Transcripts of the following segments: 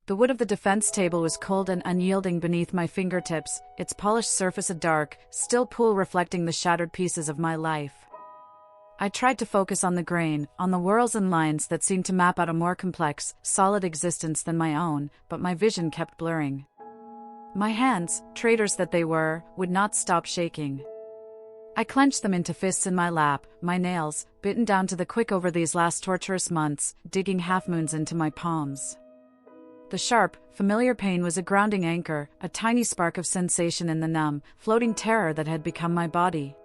The wood of the defense table was cold and unyielding beneath my fingertips, its polished surface a dark, still pool reflecting the shattered pieces of my life. I tried to focus on the grain, on the whorls and lines that seemed to map out a more complex, solid existence than my own, but my vision kept blurring. My hands, traitors that they were, would not stop shaking. I clenched them into fists in my lap, my nails, bitten down to the quick over these last torturous months, digging half-moons into my palms. The sharp, familiar pain was a grounding anchor, a tiny spark of sensation in the numb, floating terror that had become my body.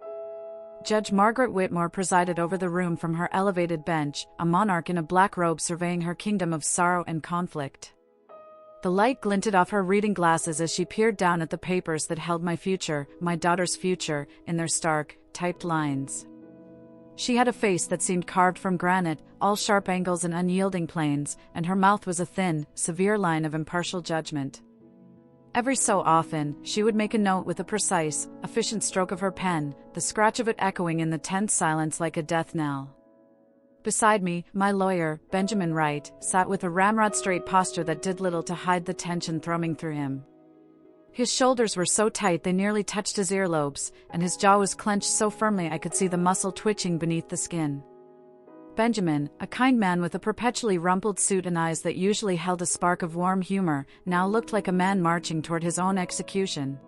Judge Margaret Whitmore presided over the room from her elevated bench, a monarch in a black robe surveying her kingdom of sorrow and conflict. The light glinted off her reading glasses as she peered down at the papers that held my future, my daughter's future, in their stark, typed lines. She had a face that seemed carved from granite, all sharp angles and unyielding planes, and her mouth was a thin, severe line of impartial judgment. Every so often, she would make a note with a precise, efficient stroke of her pen, the scratch of it echoing in the tense silence like a death knell. Beside me, my lawyer, Benjamin Wright, sat with a ramrod-straight posture that did little to hide the tension thrumming through him. His shoulders were so tight they nearly touched his earlobes, and his jaw was clenched so firmly I could see the muscle twitching beneath the skin. Benjamin, a kind man with a perpetually rumpled suit and eyes that usually held a spark of warm humor, now looked like a man marching toward his own execution.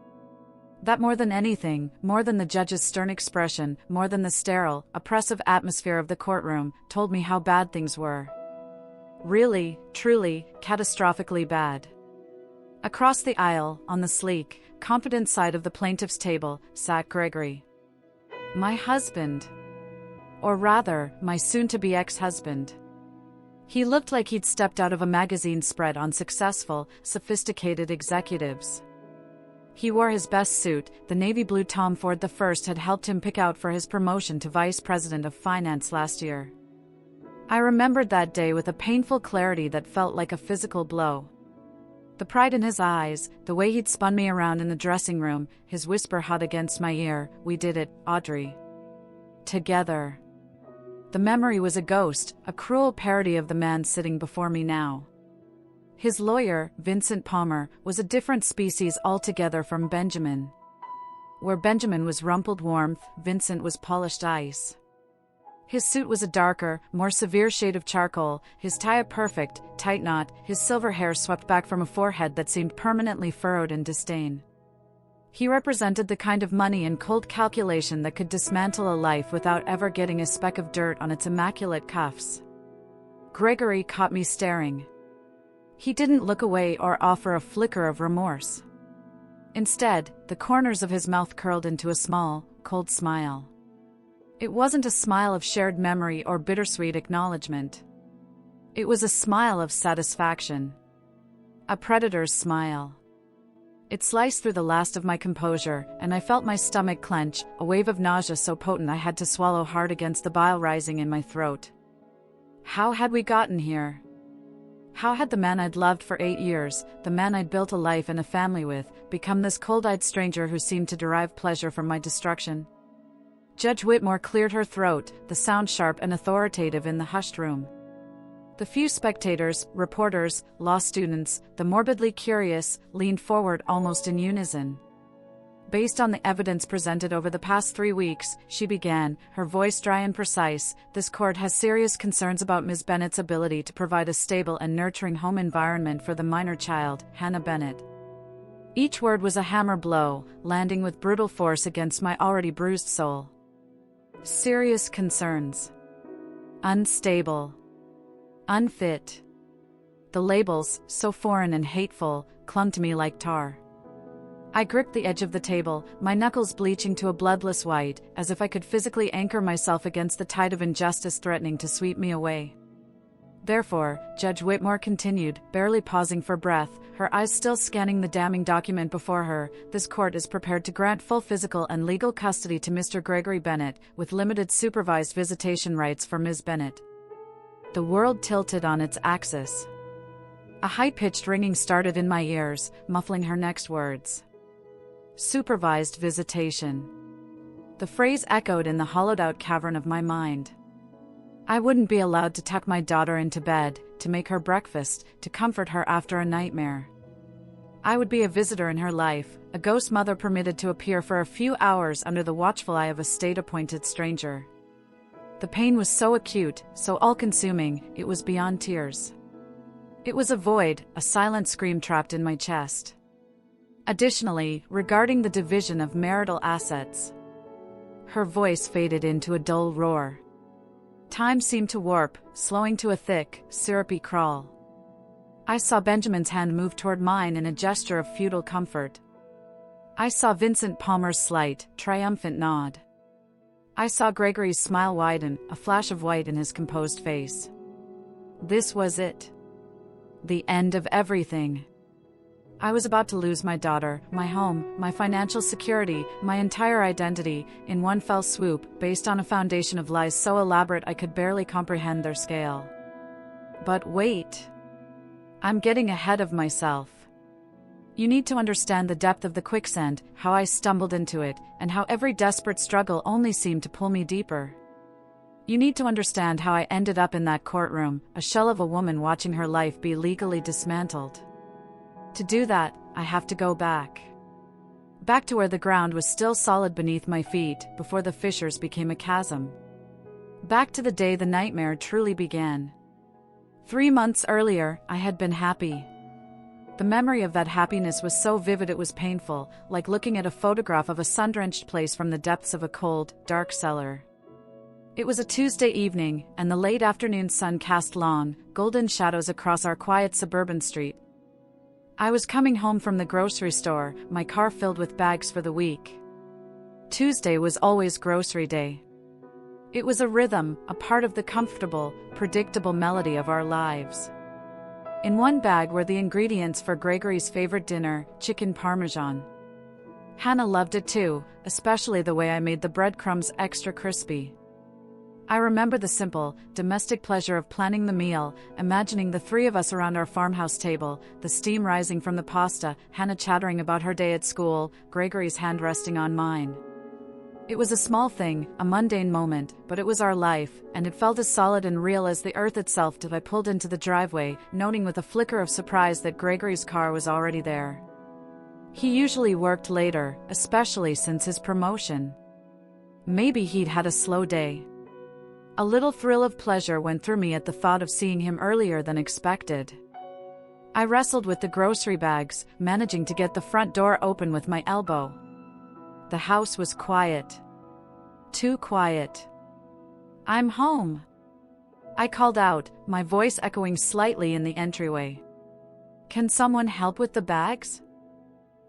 That more than anything, more than the judge's stern expression, more than the sterile, oppressive atmosphere of the courtroom, told me how bad things were. Really, truly, catastrophically bad. Across the aisle, on the sleek, confident side of the plaintiff's table, sat Gregory. My husband. Or rather, my soon-to-be ex-husband. He looked like he'd stepped out of a magazine spread on successful, sophisticated executives. He wore his best suit, the navy blue Tom Ford I had helped him pick out for his promotion to Vice President of Finance last year. I remembered that day with a painful clarity that felt like a physical blow. The pride in his eyes, the way he'd spun me around in the dressing room, his whisper hot against my ear, "We did it, Audrey. Together." The memory was a ghost, a cruel parody of the man sitting before me now. His lawyer, Vincent Palmer, was a different species altogether from Benjamin. Where Benjamin was rumpled warmth, Vincent was polished ice. His suit was a darker, more severe shade of charcoal, his tie a perfect, tight knot, his silver hair swept back from a forehead that seemed permanently furrowed in disdain. He represented the kind of money and cold calculation that could dismantle a life without ever getting a speck of dirt on its immaculate cuffs. Gregory caught me staring. He didn't look away or offer a flicker of remorse. Instead, the corners of his mouth curled into a small, cold smile. It wasn't a smile of shared memory or bittersweet acknowledgement. It was a smile of satisfaction. A predator's smile. It sliced through the last of my composure, and I felt my stomach clench, a wave of nausea so potent I had to swallow hard against the bile rising in my throat. How had we gotten here? How had the man I'd loved for 8 years, the man I'd built a life and a family with, become this cold-eyed stranger who seemed to derive pleasure from my destruction? Judge Whitmore cleared her throat, the sound sharp and authoritative in the hushed room. The few spectators, reporters, law students, the morbidly curious, leaned forward almost in unison. Based on the evidence presented over the past 3 weeks, she began, her voice dry and precise, this court has serious concerns about Ms. Bennett's ability to provide a stable and nurturing home environment for the minor child, Hannah Bennett. Each word was a hammer blow, landing with brutal force against my already bruised soul. Serious concerns. Unstable. Unfit. The labels, so foreign and hateful, clung to me like tar. I gripped the edge of the table, my knuckles bleaching to a bloodless white, as if I could physically anchor myself against the tide of injustice threatening to sweep me away. Therefore, Judge Whitmore continued, barely pausing for breath, her eyes still scanning the damning document before her, this court is prepared to grant full physical and legal custody to Mr. Gregory Bennett, with limited supervised visitation rights for Ms. Bennett. The world tilted on its axis. A high-pitched ringing started in my ears, muffling her next words. Supervised visitation. The phrase echoed in the hollowed-out cavern of my mind. I wouldn't be allowed to tuck my daughter into bed, to make her breakfast, to comfort her after a nightmare. I would be a visitor in her life, a ghost mother permitted to appear for a few hours under the watchful eye of a state-appointed stranger. The pain was so acute, so all-consuming, it was beyond tears. It was a void, a silent scream trapped in my chest. Additionally, regarding the division of marital assets, her voice faded into a dull roar. Time seemed to warp, slowing to a thick, syrupy crawl. I saw Benjamin's hand move toward mine in a gesture of futile comfort. I saw Vincent Palmer's slight, triumphant nod. I saw Gregory's smile widen, a flash of white in his composed face. This was it. The end of everything. I was about to lose my daughter, my home, my financial security, my entire identity, in one fell swoop, based on a foundation of lies so elaborate I could barely comprehend their scale. But wait. I'm getting ahead of myself. You need to understand the depth of the quicksand, how I stumbled into it, and how every desperate struggle only seemed to pull me deeper. You need to understand how I ended up in that courtroom, a shell of a woman watching her life be legally dismantled. To do that, I have to go back. Back to where the ground was still solid beneath my feet, before the fissures became a chasm. Back to the day the nightmare truly began. 3 months earlier, I had been happy. The memory of that happiness was so vivid it was painful, like looking at a photograph of a sun-drenched place from the depths of a cold, dark cellar. It was a Tuesday evening, and the late afternoon sun cast long, golden shadows across our quiet suburban street. I was coming home from the grocery store, my car filled with bags for the week. Tuesday was always grocery day. It was a rhythm, a part of the comfortable, predictable melody of our lives. In one bag were the ingredients for Gregory's favorite dinner, chicken parmesan. Hannah loved it too, especially the way I made the breadcrumbs extra crispy. I remember the simple, domestic pleasure of planning the meal, imagining the three of us around our farmhouse table, the steam rising from the pasta, Hannah chattering about her day at school, Gregory's hand resting on mine. It was a small thing, a mundane moment, but it was our life, and it felt as solid and real as the earth itself till I pulled into the driveway, noting with a flicker of surprise that Gregory's car was already there. He usually worked later, especially since his promotion. Maybe he'd had a slow day. A little thrill of pleasure went through me at the thought of seeing him earlier than expected. I wrestled with the grocery bags, managing to get the front door open with my elbow. The house was quiet. Too quiet. "I'm home," I called out, my voice echoing slightly in the entryway. "Can someone help with the bags?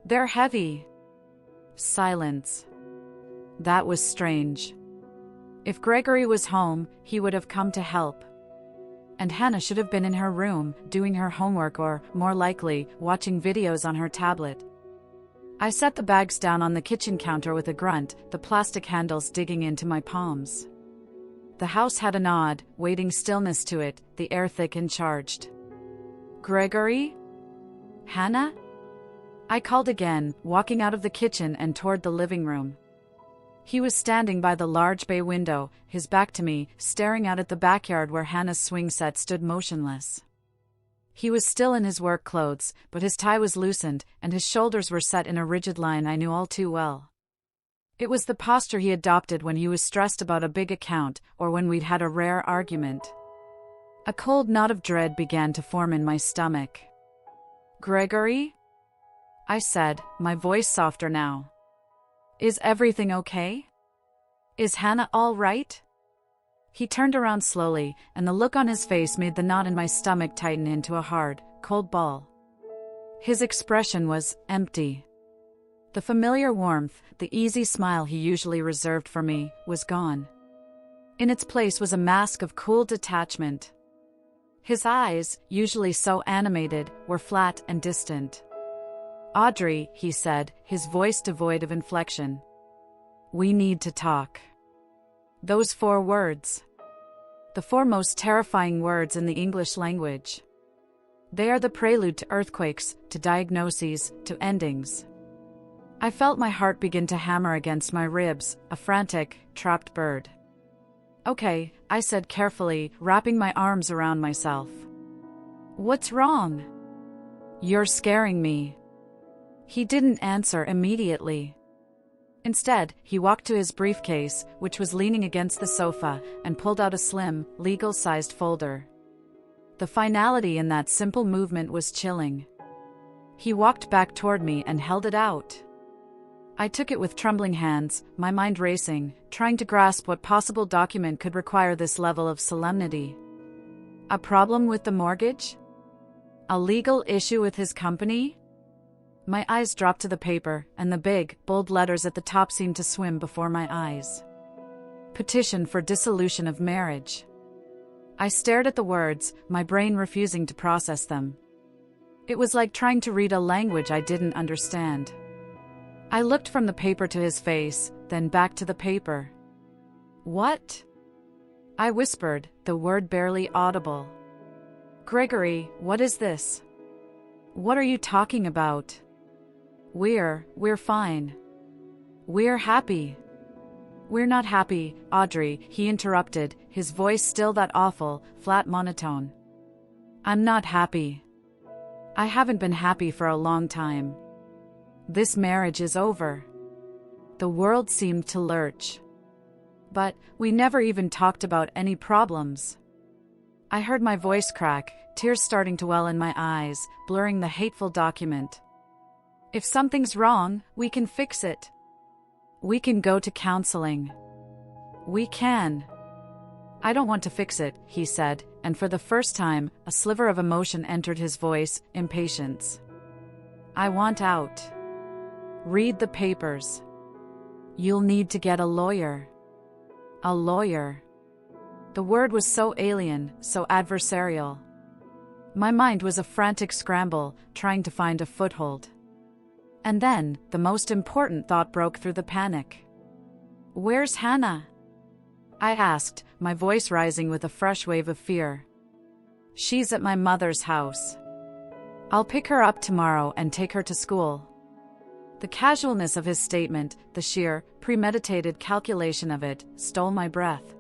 They're heavy." Silence. That was strange. If Gregory was home, he would have come to help. And Hannah should have been in her room, doing her homework or, more likely, watching videos on her tablet. I set the bags down on the kitchen counter with a grunt, the plastic handles digging into my palms. The house had an odd, waiting stillness to it, the air thick and charged. "Gregory? Hannah?" I called again, walking out of the kitchen and toward the living room. He was standing by the large bay window, his back to me, staring out at the backyard where Hannah's swing set stood motionless. He was still in his work clothes, but his tie was loosened, and his shoulders were set in a rigid line I knew all too well. It was the posture he adopted when he was stressed about a big account, or when we'd had a rare argument. A cold knot of dread began to form in my stomach. "Gregory?" I said, my voice softer now. "Is everything okay? Is Hannah all right?" He turned around slowly, and the look on his face made the knot in my stomach tighten into a hard, cold ball. His expression was empty. The familiar warmth, the easy smile he usually reserved for me, was gone. In its place was a mask of cool detachment. His eyes, usually so animated, were flat and distant. "Audrey," he said, his voice devoid of inflection. "We need to talk." Those 4 words. The 4 most terrifying words in the English language. They are the prelude to earthquakes, to diagnoses, to endings. I felt my heart begin to hammer against my ribs, a frantic, trapped bird. "Okay," I said carefully, wrapping my arms around myself. What's wrong? You're scaring me. He didn't answer immediately. Instead, he walked to his briefcase, which was leaning against the sofa, and pulled out a slim, legal-sized folder. The finality in that simple movement was chilling. He walked back toward me and held it out. I took it with trembling hands, my mind racing, trying to grasp what possible document could require this level of solemnity. A problem with the mortgage? A legal issue with his company? My eyes dropped to the paper, and the big, bold letters at the top seemed to swim before my eyes. Petition for dissolution of marriage. I stared at the words, my brain refusing to process them. It was like trying to read a language I didn't understand. I looked from the paper to his face, then back to the paper. What? I whispered, the word barely audible. Gregory, what is this? What are you talking about? We're fine. We're happy. We're not happy, Audrey, he interrupted, his voice still that awful, flat monotone. I'm not happy. I haven't been happy for a long time. This marriage is over. The world seemed to lurch. But we never even talked about any problems. I heard my voice crack, tears starting to well in my eyes, blurring the hateful document. If something's wrong, we can fix it. We can go to counseling. We can. I don't want to fix it, he said, and for the first time, a sliver of emotion entered his voice, impatience. I want out. Read the papers. You'll need to get a lawyer. A lawyer. The word was so alien, so adversarial. My mind was a frantic scramble, trying to find a foothold. And then, the most important thought broke through the panic. Where's Hannah? I asked, my voice rising with a fresh wave of fear. She's at my mother's house. I'll pick her up tomorrow and take her to school. The casualness of his statement, the sheer, premeditated calculation of it, stole my breath.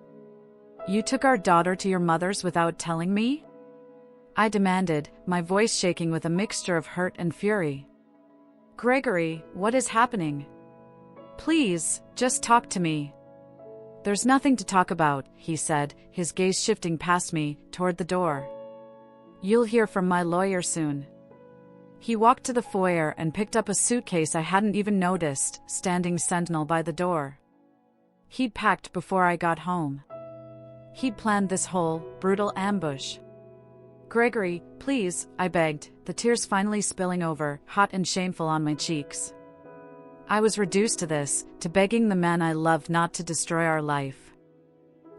You took our daughter to your mother's without telling me? I demanded, my voice shaking with a mixture of hurt and fury. Gregory, what is happening? Please, just talk to me. There's nothing to talk about, he said, his gaze shifting past me, toward the door. You'll hear from my lawyer soon. He walked to the foyer and picked up a suitcase I hadn't even noticed, standing sentinel by the door. He'd packed before I got home. He'd planned this whole, brutal ambush. Gregory, please, I begged, the tears finally spilling over, hot and shameful on my cheeks. I was reduced to this, to begging the man I loved not to destroy our life.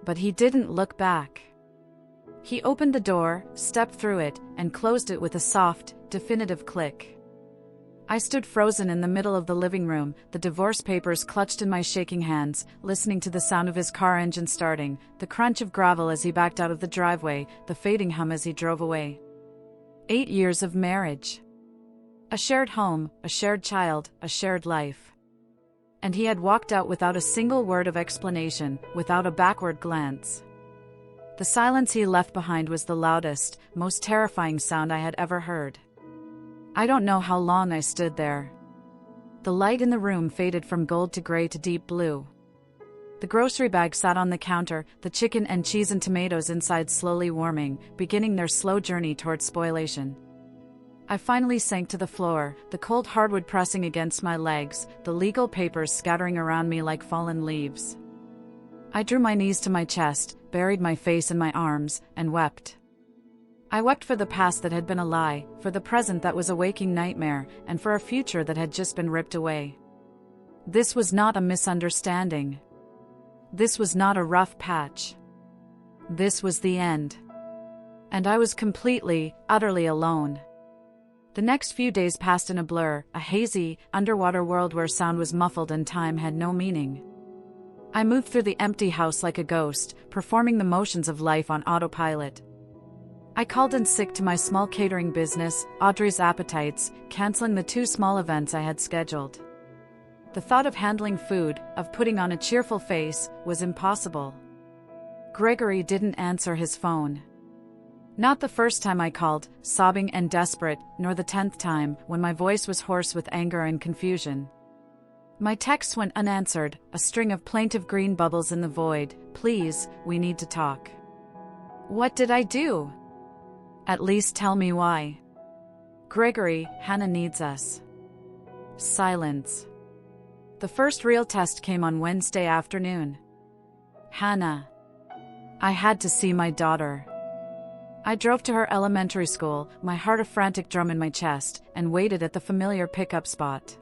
But he didn't look back. He opened the door, stepped through it, and closed it with a soft, definitive click. I stood frozen in the middle of the living room, the divorce papers clutched in my shaking hands, listening to the sound of his car engine starting, the crunch of gravel as he backed out of the driveway, the fading hum as he drove away. 8 years of marriage. A shared home, a shared child, a shared life. And he had walked out without a single word of explanation, without a backward glance. The silence he left behind was the loudest, most terrifying sound I had ever heard. I don't know how long I stood there. The light in the room faded from gold to gray to deep blue. The grocery bag sat on the counter, the chicken and cheese and tomatoes inside slowly warming, beginning their slow journey toward spoilation. I finally sank to the floor, the cold hardwood pressing against my legs, the legal papers scattering around me like fallen leaves. I drew my knees to my chest, buried my face in my arms, and wept. I wept for the past that had been a lie, for the present that was a waking nightmare, and for a future that had just been ripped away. This was not a misunderstanding. This was not a rough patch. This was the end. And I was completely, utterly alone. The next few days passed in a blur, a hazy, underwater world where sound was muffled and time had no meaning. I moved through the empty house like a ghost, performing the motions of life on autopilot. I called in sick to my small catering business, Audrey's Appetites, canceling the 2 small events I had scheduled. The thought of handling food, of putting on a cheerful face, was impossible. Gregory didn't answer his phone. Not the first time I called, sobbing and desperate, nor the 10th time, when my voice was hoarse with anger and confusion. My texts went unanswered, a string of plaintive green bubbles in the void. Please, we need to talk. What did I do? At least tell me why. Gregory, Hannah needs us. Silence. The first real test came on Wednesday afternoon. Hannah. I had to see my daughter. I drove to her elementary school, my heart a frantic drum in my chest, and waited at the familiar pickup spot.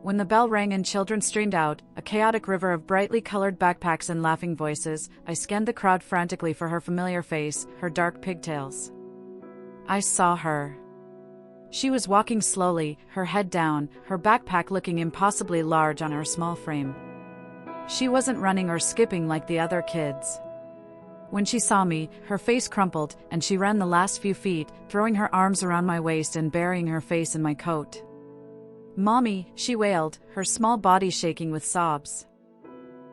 When the bell rang and children streamed out, a chaotic river of brightly colored backpacks and laughing voices, I scanned the crowd frantically for her familiar face, her dark pigtails. I saw her. She was walking slowly, her head down, her backpack looking impossibly large on her small frame. She wasn't running or skipping like the other kids. When she saw me, her face crumpled, and she ran the last few feet, throwing her arms around my waist and burying her face in my coat. Mommy, she wailed, her small body shaking with sobs.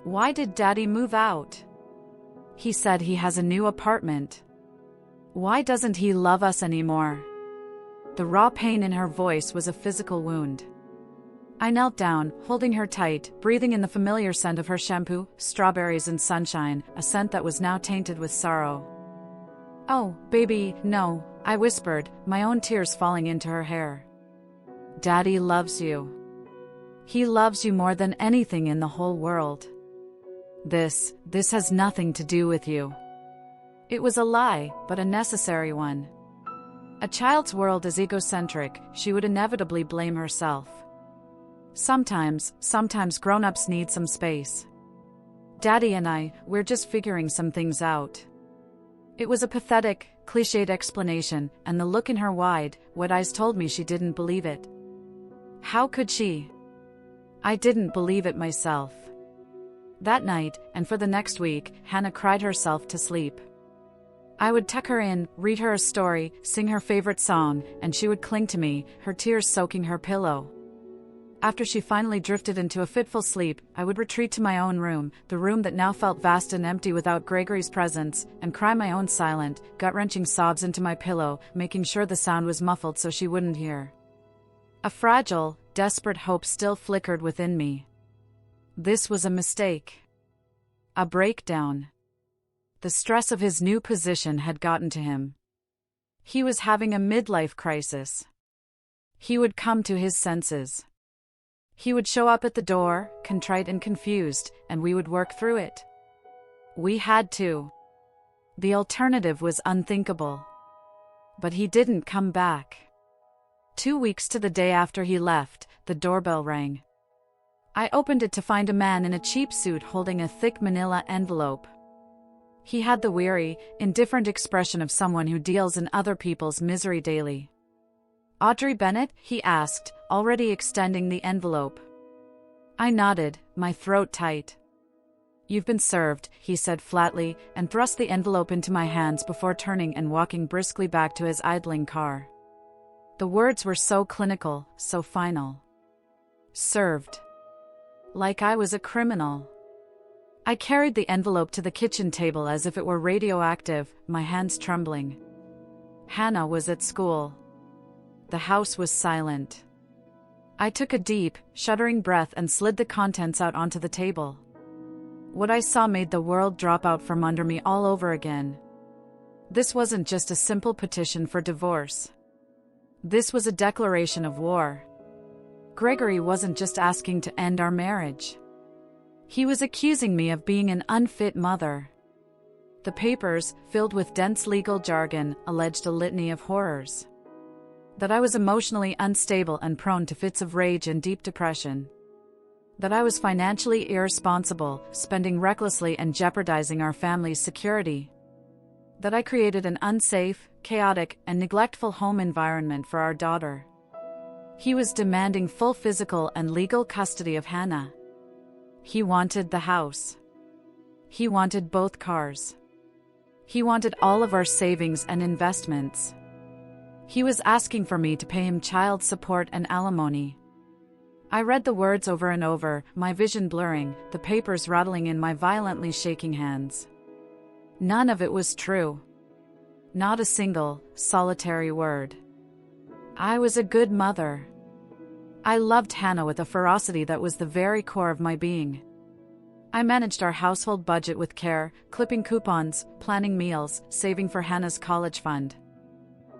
Why did Daddy move out? He said he has a new apartment. Why doesn't he love us anymore? The raw pain in her voice was a physical wound. I knelt down, holding her tight, breathing in the familiar scent of her shampoo, strawberries and sunshine, a scent that was now tainted with sorrow. Oh, baby, no, I whispered, my own tears falling into her hair. Daddy loves you. He loves you more than anything in the whole world. This has nothing to do with you. It was a lie, but a necessary one. A child's world is egocentric, she would inevitably blame herself. Sometimes grown-ups need some space. Daddy and we're just figuring some things out. It was a pathetic, cliched explanation, and the look in her wide eyes told me she didn't believe it. How could she? I didn't believe it myself. That night, and for the next week, Hannah cried herself to sleep. I would tuck her in, read her a story, sing her favorite song, and she would cling to me, her tears soaking her pillow. After she finally drifted into a fitful sleep, I would retreat to my own room, the room that now felt vast and empty without Gregory's presence, and cry my own silent, gut-wrenching sobs into my pillow, making sure the sound was muffled so she wouldn't hear. A fragile, desperate hope still flickered within me. This was a mistake. A breakdown. The stress of his new position had gotten to him. He was having a midlife crisis. He would come to his senses. He would show up at the door, contrite and confused, and we would work through it. We had to. The alternative was unthinkable. But he didn't come back. 2 weeks to the day after he left, the doorbell rang. I opened it to find a man in a cheap suit holding a thick manila envelope. He had the weary, indifferent expression of someone who deals in other people's misery daily. Audrey Bennett? He asked, already extending the envelope. I nodded, my throat tight. You've been served, he said flatly, and thrust the envelope into my hands before turning and walking briskly back to his idling car. The words were so clinical, so final. Served. Like I was a criminal. I carried the envelope to the kitchen table as if it were radioactive, my hands trembling. Hannah was at school. The house was silent. I took a deep, shuddering breath and slid the contents out onto the table. What I saw made the world drop out from under me all over again. This wasn't just a simple petition for divorce. This was a declaration of war. Gregory wasn't just asking to end our marriage. He was accusing me of being an unfit mother. The papers, filled with dense legal jargon, alleged a litany of horrors. That I was emotionally unstable and prone to fits of rage and deep depression. That I was financially irresponsible, spending recklessly and jeopardizing our family's security. That I created an unsafe, chaotic, and neglectful home environment for our daughter. He was demanding full physical and legal custody of Hannah. He wanted the house. He wanted both cars. He wanted all of our savings and investments. He was asking for me to pay him child support and alimony. I read the words over and over, my vision blurring, the papers rattling in my violently shaking hands. None of it was true. Not a single, solitary word. I was a good mother. I loved Hannah with a ferocity that was the very core of my being. I managed our household budget with care, clipping coupons, planning meals, saving for Hannah's college fund.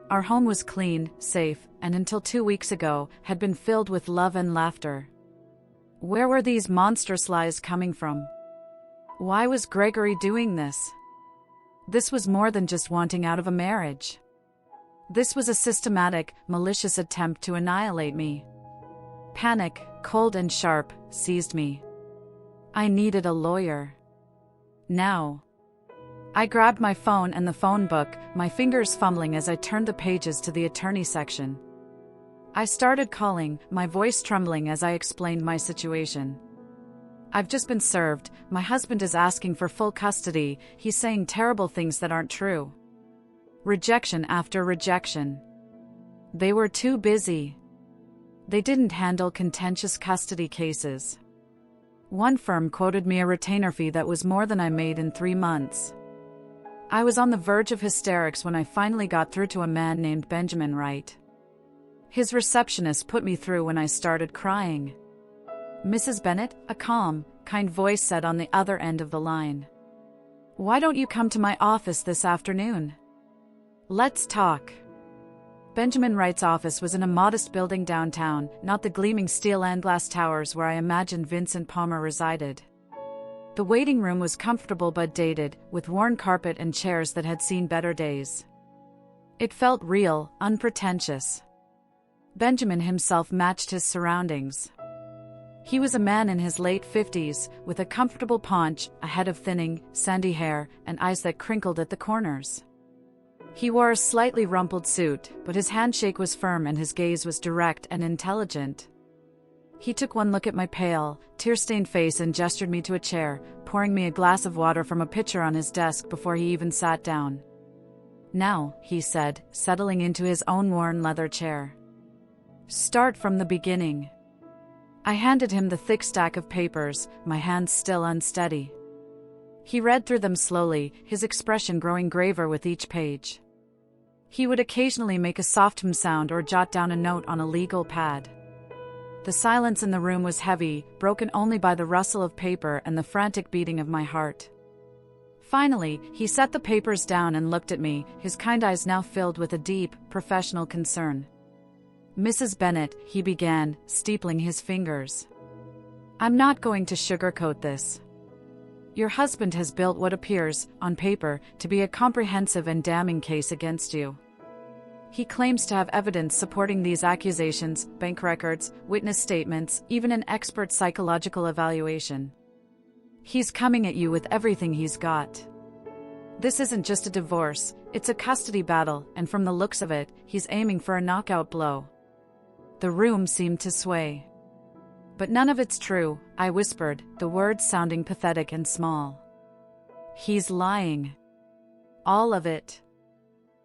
Our home was clean, safe, and until 2 weeks ago, had been filled with love and laughter. Where were these monstrous lies coming from? Why was Gregory doing this? This was more than just wanting out of a marriage. This was a systematic, malicious attempt to annihilate me. Panic, cold and sharp, seized me. I needed a lawyer. Now. I grabbed my phone and the phone book, my fingers fumbling as I turned the pages to the attorney section. I started calling, my voice trembling as I explained my situation. I've just been served, my husband is asking for full custody, he's saying terrible things that aren't true. Rejection after rejection. They were too busy. They didn't handle contentious custody cases. One firm quoted me a retainer fee that was more than I made in 3 months. I was on the verge of hysterics when I finally got through to a man named Benjamin Wright. His receptionist put me through when I started crying. Mrs. Bennett, a calm, kind voice said on the other end of the line. Why don't you come to my office this afternoon? Let's talk. Benjamin Wright's office was in a modest building downtown, not the gleaming steel and glass towers where I imagined Vincent Palmer resided. The waiting room was comfortable but dated, with worn carpet and chairs that had seen better days. It felt real, unpretentious. Benjamin himself matched his surroundings. He was a man in his late 50s, with a comfortable paunch, a head of thinning, sandy hair, and eyes that crinkled at the corners. He wore a slightly rumpled suit, but his handshake was firm and his gaze was direct and intelligent. He took one look at my pale, tear-stained face and gestured me to a chair, pouring me a glass of water from a pitcher on his desk before he even sat down. Now, he said, settling into his own worn leather chair. Start from the beginning. I handed him the thick stack of papers, my hands still unsteady. He read through them slowly, his expression growing graver with each page. He would occasionally make a soft hum sound or jot down a note on a legal pad. The silence in the room was heavy, broken only by the rustle of paper and the frantic beating of my heart. Finally, he set the papers down and looked at me, his kind eyes now filled with a deep, professional concern. Mrs. Bennett, he began, steepling his fingers. I'm not going to sugarcoat this. Your husband has built what appears, on paper, to be a comprehensive and damning case against you. He claims to have evidence supporting these accusations, bank records, witness statements, even an expert psychological evaluation. He's coming at you with everything he's got. This isn't just a divorce, it's a custody battle, and from the looks of it, he's aiming for a knockout blow. The room seemed to sway. But none of it's true, I whispered, the words sounding pathetic and small. He's lying. All of it.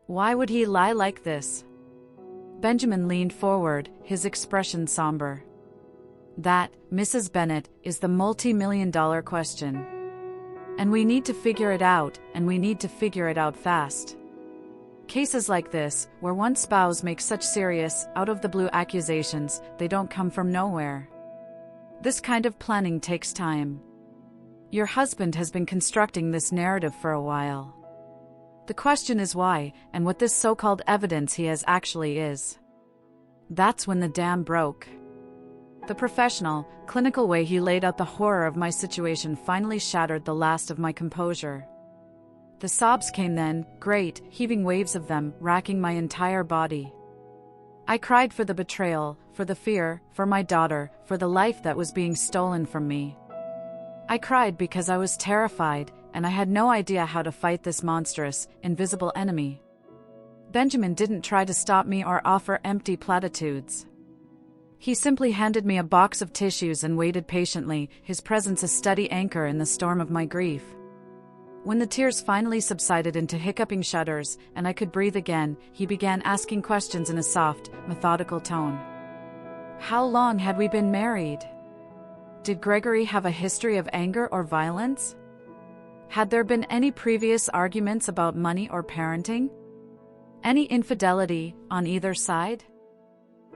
Why would he lie like this? Benjamin leaned forward, his expression somber. That, Mrs. Bennett, is the multi-million-dollar question. And we need to figure it out, and we need to figure it out fast. Cases like this, where one spouse makes such serious, out-of-the-blue accusations, they don't come from nowhere. This kind of planning takes time. Your husband has been constructing this narrative for a while. The question is why, and what this so-called evidence he has actually is. That's when the dam broke. The professional, clinical way he laid out the horror of my situation finally shattered the last of my composure. The sobs came then, great, heaving waves of them, racking my entire body. I cried for the betrayal, for the fear, for my daughter, for the life that was being stolen from me. I cried because I was terrified, and I had no idea how to fight this monstrous, invisible enemy. Benjamin didn't try to stop me or offer empty platitudes. He simply handed me a box of tissues and waited patiently, his presence a steady anchor in the storm of my grief. When the tears finally subsided into hiccuping shudders, and I could breathe again, he began asking questions in a soft, methodical tone. How long had we been married? Did Gregory have a history of anger or violence? Had there been any previous arguments about money or parenting? Any infidelity on either side?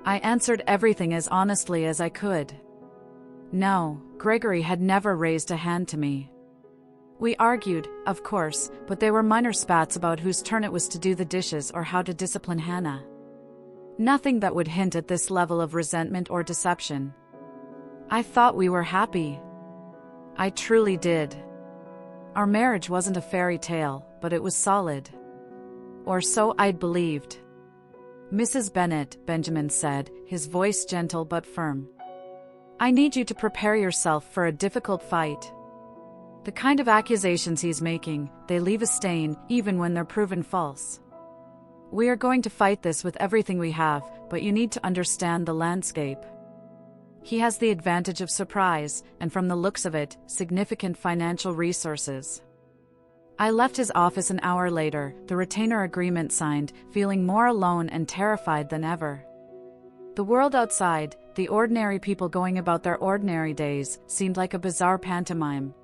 I answered everything as honestly as I could. No, Gregory had never raised a hand to me. We argued, of course, but they were minor spats about whose turn it was to do the dishes or how to discipline Hannah. Nothing that would hint at this level of resentment or deception. I thought we were happy. I truly did. Our marriage wasn't a fairy tale, but it was solid. Or so I'd believed. Mrs. Bennet, Benjamin said, his voice gentle but firm. I need you to prepare yourself for a difficult fight. The kind of accusations he's making, they leave a stain, even when they're proven false. We are going to fight this with everything we have, but you need to understand the landscape. He has the advantage of surprise, and from the looks of it, significant financial resources. I left his office an hour later, the retainer agreement signed, feeling more alone and terrified than ever. The world outside, the ordinary people going about their ordinary days, seemed like a bizarre pantomime.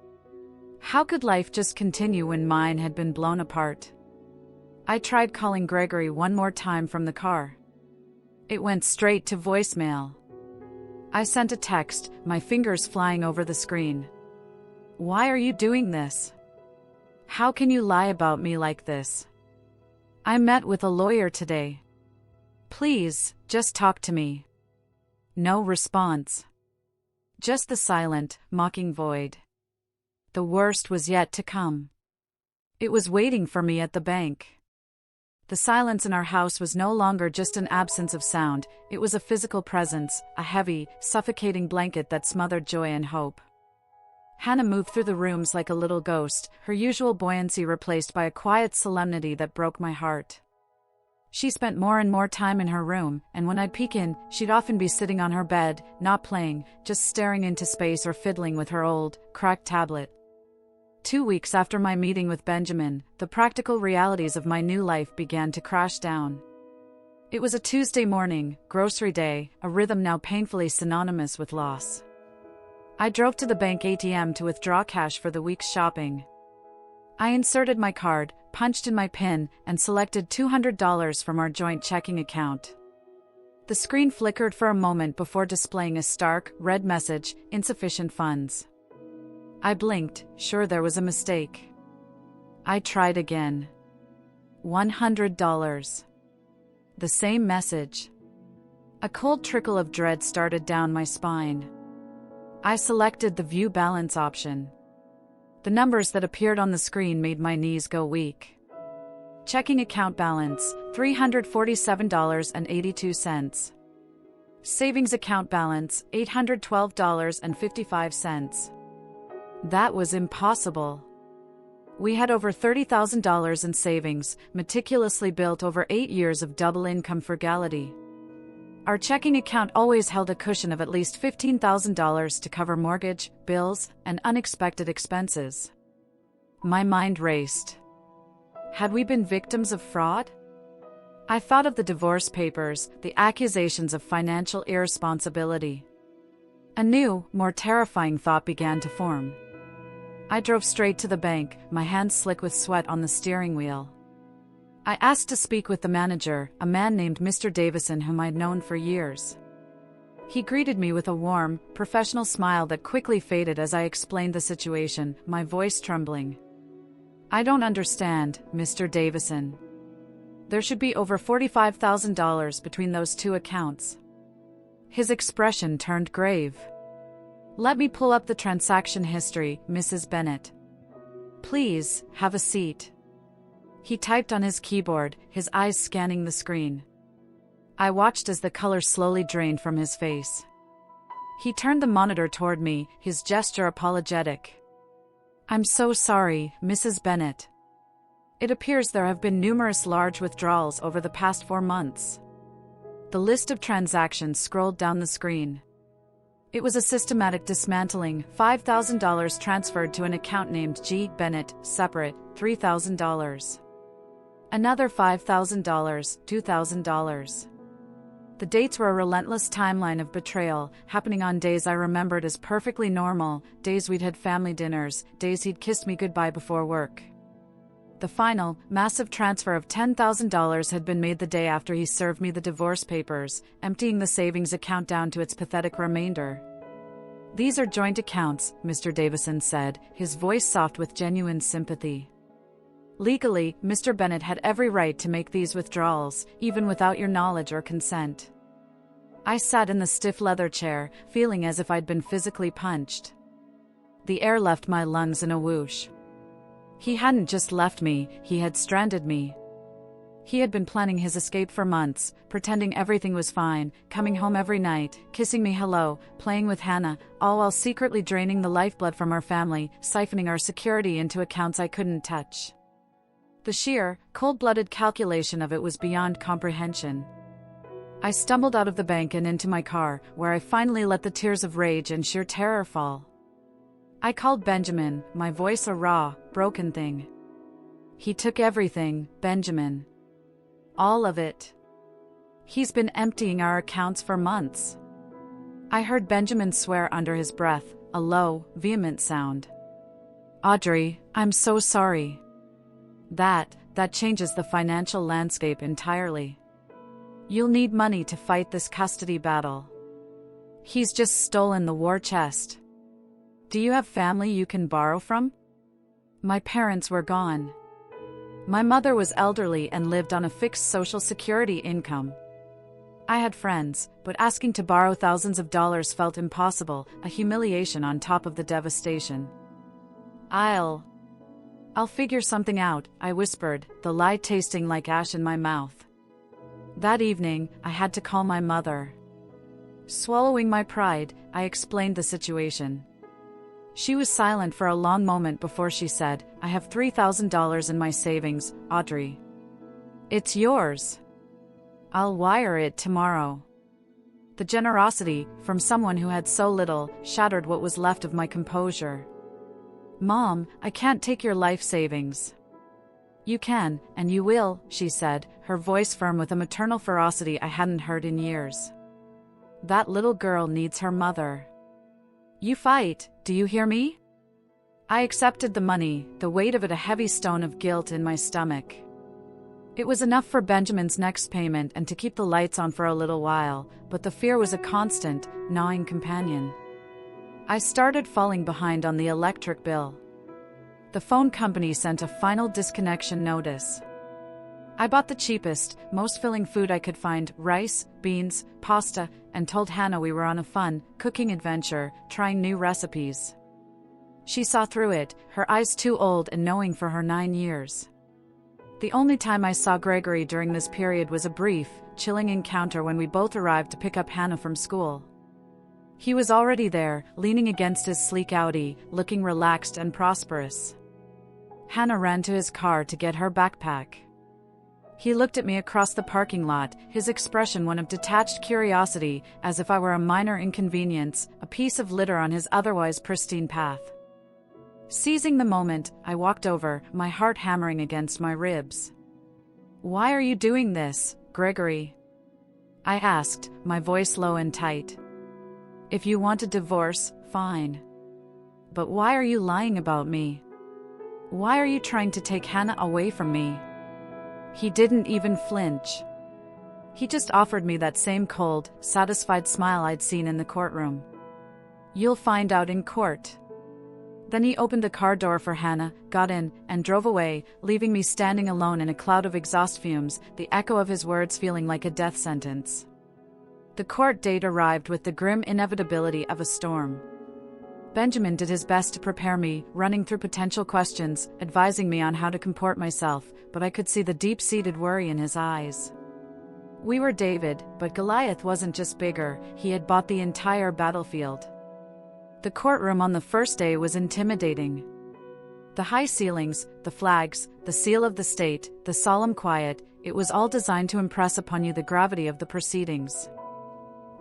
How could life just continue when mine had been blown apart? I tried calling Gregory one more time from the car. It went straight to voicemail. I sent a text, my fingers flying over the screen. Why are you doing this? How can you lie about me like this? I met with a lawyer today. Please, just talk to me. No response. Just the silent, mocking void. The worst was yet to come. It was waiting for me at the bank. The silence in our house was no longer just an absence of sound, it was a physical presence, a heavy, suffocating blanket that smothered joy and hope. Hannah moved through the rooms like a little ghost, her usual buoyancy replaced by a quiet solemnity that broke my heart. She spent more and more time in her room, and when I'd peek in, she'd often be sitting on her bed, not playing, just staring into space or fiddling with her old, cracked tablet. 2 weeks after my meeting with Benjamin, the practical realities of my new life began to crash down. It was a Tuesday morning, grocery day, a rhythm now painfully synonymous with loss. I drove to the bank ATM to withdraw cash for the week's shopping. I inserted my card, punched in my PIN, and selected $200 from our joint checking account. The screen flickered for a moment before displaying a stark, red message, insufficient funds. I blinked, sure there was a mistake. I tried again. $100. The same message. A cold trickle of dread started down my spine. I selected the View Balance option. The numbers that appeared on the screen made my knees go weak. Checking account balance, $347.82. Savings account balance, $812.55. That was impossible. We had over $30,000 in savings, meticulously built over 8 years of double-income frugality. Our checking account always held a cushion of at least $15,000 to cover mortgage, bills, and unexpected expenses. My mind raced. Had we been victims of fraud? I thought of the divorce papers, the accusations of financial irresponsibility. A new, more terrifying thought began to form. I drove straight to the bank, my hands slick with sweat on the steering wheel. I asked to speak with the manager, a man named Mr. Davison whom I'd known for years. He greeted me with a warm, professional smile that quickly faded as I explained the situation, my voice trembling. I don't understand, Mr. Davison. There should be over $45,000 between those two accounts. His expression turned grave. Let me pull up the transaction history, Mrs. Bennet. Please, have a seat. He typed on his keyboard, his eyes scanning the screen. I watched as the color slowly drained from his face. He turned the monitor toward me, his gesture apologetic. I'm so sorry, Mrs. Bennet. It appears there have been numerous large withdrawals over the past 4 months. The list of transactions scrolled down the screen. It was a systematic dismantling, $5,000 transferred to an account named G. Bennet, separate, $3,000. Another $5,000, $2,000. The dates were a relentless timeline of betrayal, happening on days I remembered as perfectly normal, days we'd had family dinners, days he'd kissed me goodbye before work. The final, massive transfer of $10,000 had been made the day after he served me the divorce papers, emptying the savings account down to its pathetic remainder. "These are joint accounts," Mr. Davison said, his voice soft with genuine sympathy. "Legally, Mr. Bennett had every right to make these withdrawals, even without your knowledge or consent." I sat in the stiff leather chair, feeling as if I'd been physically punched. The air left my lungs in a whoosh. He hadn't just left me, he had stranded me. He had been planning his escape for months, pretending everything was fine, coming home every night, kissing me hello, playing with Hannah, all while secretly draining the lifeblood from our family, siphoning our security into accounts I couldn't touch. The sheer, cold-blooded calculation of it was beyond comprehension. I stumbled out of the bank and into my car, where I finally let the tears of rage and sheer terror fall. I called Benjamin, my voice a raw, broken thing. "He took everything, Benjamin. All of it. He's been emptying our accounts for months." I heard Benjamin swear under his breath, a low, vehement sound. "Audrey, I'm so sorry. That changes the financial landscape entirely. You'll need money to fight this custody battle. He's just stolen the war chest. Do you have family you can borrow from?" My parents were gone. My mother was elderly and lived on a fixed Social Security income. I had friends, but asking to borrow thousands of dollars felt impossible, a humiliation on top of the devastation. I'll figure something out," I whispered, the lie tasting like ash in my mouth. That evening, I had to call my mother. Swallowing my pride, I explained the situation. She was silent for a long moment before she said, "I have $3,000 in my savings, Audrey. It's yours. I'll wire it tomorrow." The generosity, from someone who had so little, shattered what was left of my composure. "Mom, I can't take your life savings." "You can, and you will," she said, her voice firm with a maternal ferocity I hadn't heard in years. "That little girl needs her mother. You fight, do you hear me?" I accepted the money, the weight of it a heavy stone of guilt in my stomach. It was enough for Benjamin's next payment and to keep the lights on for a little while, but the fear was a constant, gnawing companion. I started falling behind on the electric bill. The phone company sent a final disconnection notice. I bought the cheapest, most filling food I could find, rice, beans, pasta, and told Hannah we were on a fun, cooking adventure, trying new recipes. She saw through it, her eyes too old and knowing for her 9 years. The only time I saw Gregory during this period was a brief, chilling encounter when we both arrived to pick up Hannah from school. He was already there, leaning against his sleek Audi, looking relaxed and prosperous. Hannah ran to his car to get her backpack. He looked at me across the parking lot, his expression one of detached curiosity, as if I were a minor inconvenience, a piece of litter on his otherwise pristine path. Seizing the moment, I walked over, my heart hammering against my ribs. "Why are you doing this, Gregory?" I asked, my voice low and tight. "If you want a divorce, fine. But why are you lying about me? Why are you trying to take Hannah away from me?" He didn't even flinch. He just offered me that same cold, satisfied smile I'd seen in the courtroom. "You'll find out in court." Then he opened the car door for Hannah, got in, and drove away, leaving me standing alone in a cloud of exhaust fumes, the echo of his words feeling like a death sentence. The court date arrived with the grim inevitability of a storm. Benjamin did his best to prepare me, running through potential questions, advising me on how to comport myself, but I could see the deep-seated worry in his eyes. We were David, but Goliath wasn't just bigger, he had bought the entire battlefield. The courtroom on the first day was intimidating. The high ceilings, the flags, the seal of the state, the solemn quiet, it was all designed to impress upon you the gravity of the proceedings.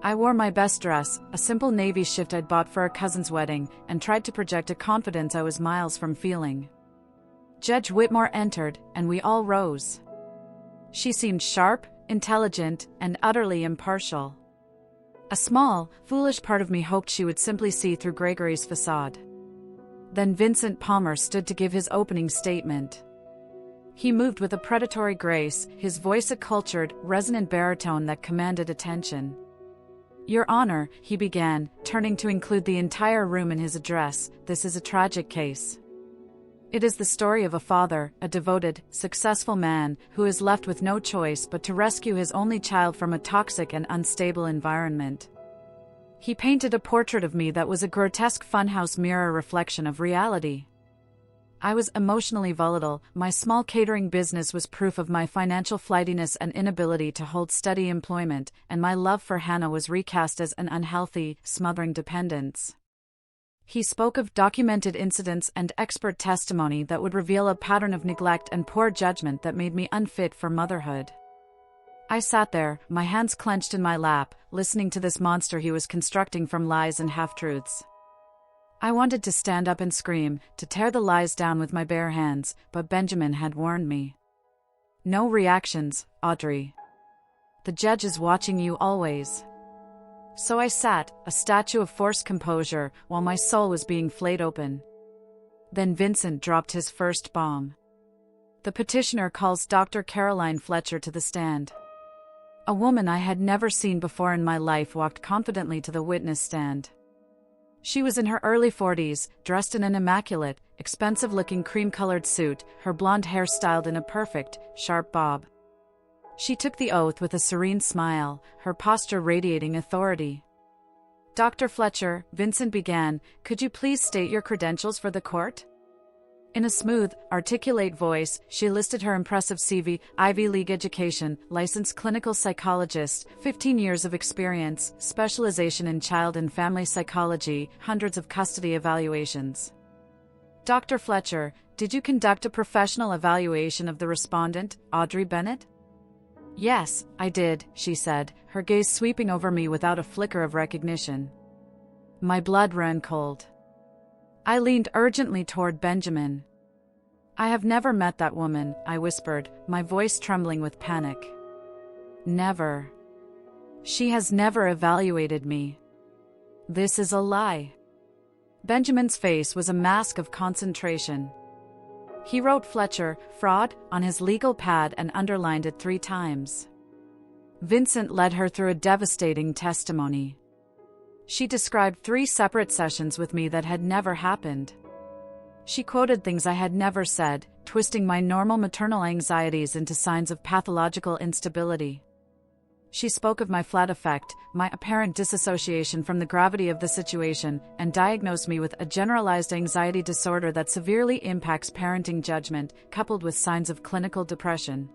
I wore my best dress, a simple navy shift I'd bought for a cousin's wedding, and tried to project a confidence I was miles from feeling. Judge Whitmore entered, and we all rose. She seemed sharp, intelligent, and utterly impartial. A small, foolish part of me hoped she would simply see through Gregory's facade. Then Vincent Palmer stood to give his opening statement. He moved with a predatory grace, his voice a cultured, resonant baritone that commanded attention. "Your Honor," he began, turning to include the entire room in his address, "this is a tragic case. It is the story of a father, a devoted, successful man, who is left with no choice but to rescue his only child from a toxic and unstable environment." He painted a portrait of me that was a grotesque funhouse mirror reflection of reality. I was emotionally volatile, my small catering business was proof of my financial flightiness and inability to hold steady employment, and my love for Hannah was recast as an unhealthy, smothering dependence. He spoke of documented incidents and expert testimony that would reveal a pattern of neglect and poor judgment that made me unfit for motherhood. I sat there, my hands clenched in my lap, listening to this monster he was constructing from lies and half-truths. I wanted to stand up and scream, to tear the lies down with my bare hands, but Benjamin had warned me. "No reactions, Audrey. The judge is watching you always." So I sat, a statue of forced composure, while my soul was being flayed open. Then Vincent dropped his first bomb. The petitioner calls Dr. Caroline Fletcher to the stand. A woman I had never seen before in my life walked confidently to the witness stand. She was in her early 40s, dressed in an immaculate, expensive-looking cream-colored suit, her blonde hair styled in a perfect, sharp bob. She took the oath with a serene smile, her posture radiating authority. "Dr. Fletcher," Vincent began, "could you please state your credentials for the court?" In a smooth, articulate voice, she listed her impressive CV, Ivy League education, licensed clinical psychologist, 15 years of experience, specialization in child and family psychology, hundreds of custody evaluations. "Dr. Fletcher, did you conduct a professional evaluation of the respondent, Audrey Bennett?" "Yes, I did," she said, her gaze sweeping over me without a flicker of recognition. My blood ran cold. I leaned urgently toward Benjamin. "I have never met that woman," I whispered, my voice trembling with panic. "Never. She has never evaluated me. This is a lie." Benjamin's face was a mask of concentration. He wrote Fletcher, fraud, on his legal pad and underlined it 3 times. Vincent led her through a devastating testimony. She described 3 separate sessions with me that had never happened. She quoted things I had never said, twisting my normal maternal anxieties into signs of pathological instability. She spoke of my flat affect, my apparent disassociation from the gravity of the situation, and diagnosed me with a generalized anxiety disorder that severely impacts parenting judgment, coupled with signs of clinical depression.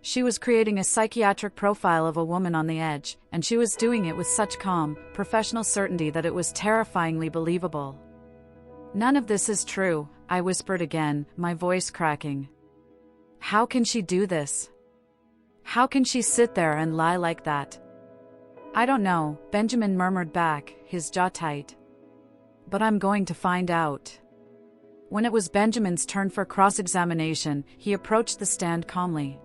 She was creating a psychiatric profile of a woman on the edge, and she was doing it with such calm, professional certainty that it was terrifyingly believable. "None of this is true," I whispered again, my voice cracking. "How can she do this? How can she sit there and lie like that?" "I don't know," Benjamin murmured back, his jaw tight. "But I'm going to find out." When it was Benjamin's turn for cross-examination, he approached the stand calmly.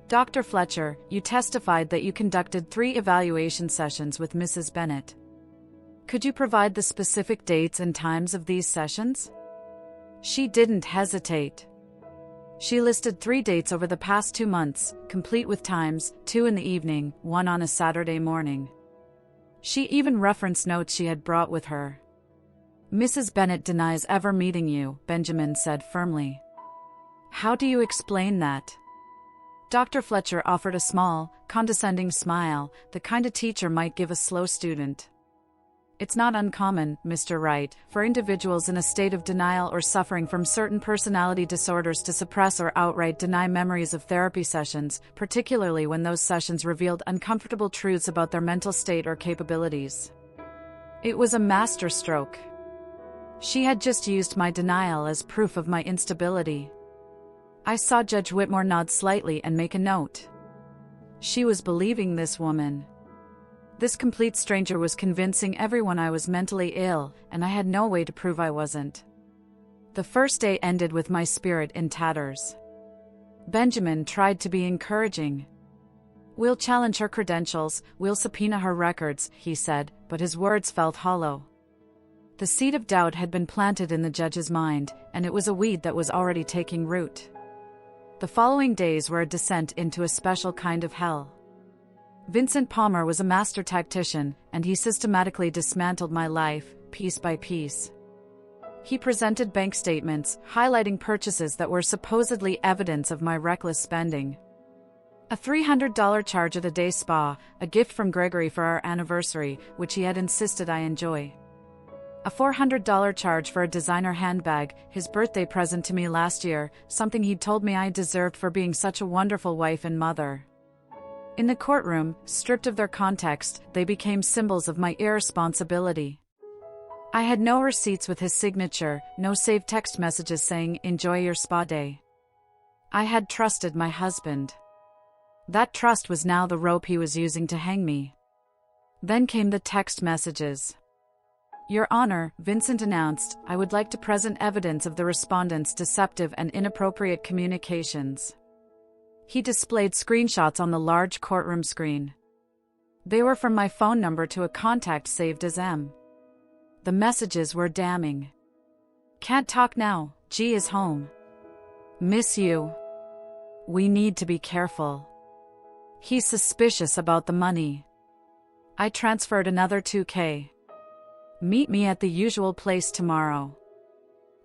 "Dr. Fletcher, you testified that you conducted 3 evaluation sessions with Mrs. Bennett. Could you provide the specific dates and times of these sessions?" She didn't hesitate. She listed 3 dates over the past 2 months, complete with times, 2 in the evening, 1 on a Saturday morning. She even referenced notes she had brought with her. "Mrs. Bennett denies ever meeting you," Benjamin said firmly. "How do you explain that?" Dr. Fletcher offered a small, condescending smile, the kind a teacher might give a slow student. "It's not uncommon, Mr. Wright, for individuals in a state of denial or suffering from certain personality disorders to suppress or outright deny memories of therapy sessions, particularly when those sessions revealed uncomfortable truths about their mental state or capabilities." It was a masterstroke. She had just used my denial as proof of my instability. I saw Judge Whitmore nod slightly and make a note. She was believing this woman. This complete stranger was convincing everyone I was mentally ill, and I had no way to prove I wasn't. The first day ended with my spirit in tatters. Benjamin tried to be encouraging. "We'll challenge her credentials, we'll subpoena her records," he said, but his words felt hollow. The seed of doubt had been planted in the judge's mind, and it was a weed that was already taking root. The following days were a descent into a special kind of hell. Vincent Palmer was a master tactician, and he systematically dismantled my life, piece by piece. He presented bank statements, highlighting purchases that were supposedly evidence of my reckless spending. A $300 charge at a day spa, a gift from Gregory for our anniversary, which he had insisted I enjoy. A $400 charge for a designer handbag, his birthday present to me last year, something he'd told me I deserved for being such a wonderful wife and mother. In the courtroom, stripped of their context, they became symbols of my irresponsibility. I had no receipts with his signature, no saved text messages saying, "Enjoy your spa day." I had trusted my husband. That trust was now the rope he was using to hang me. Then came the text messages. "Your Honor," Vincent announced, "I would like to present evidence of the respondent's deceptive and inappropriate communications." He displayed screenshots on the large courtroom screen. They were from my phone number to a contact saved as M. The messages were damning. "Can't talk now, G is home. Miss you. We need to be careful. He's suspicious about the money. I transferred another $2K. Meet me at the usual place tomorrow."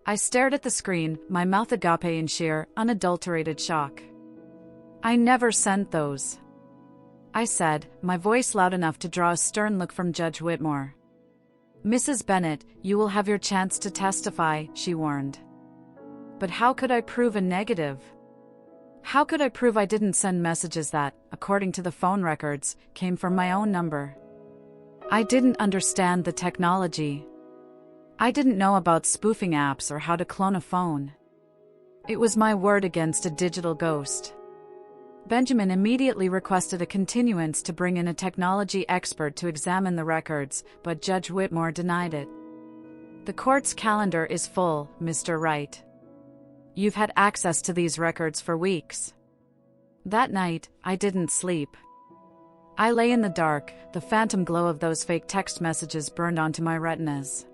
I stared at the screen, my mouth agape in sheer, unadulterated shock. "I never sent those," I said, my voice loud enough to draw a stern look from Judge Whitmore. "Mrs. Bennett, you will have your chance to testify," she warned. But how could I prove a negative? How could I prove I didn't send messages that, according to the phone records, came from my own number? I didn't understand the technology. I didn't know about spoofing apps or how to clone a phone. It was my word against a digital ghost. Benjamin immediately requested a continuance to bring in a technology expert to examine the records, but Judge Whitmore denied it. "The court's calendar is full, Mr. Wright. You've had access to these records for weeks." That night, I didn't sleep. I lay in the dark, the phantom glow of those fake text messages burned onto my retinas.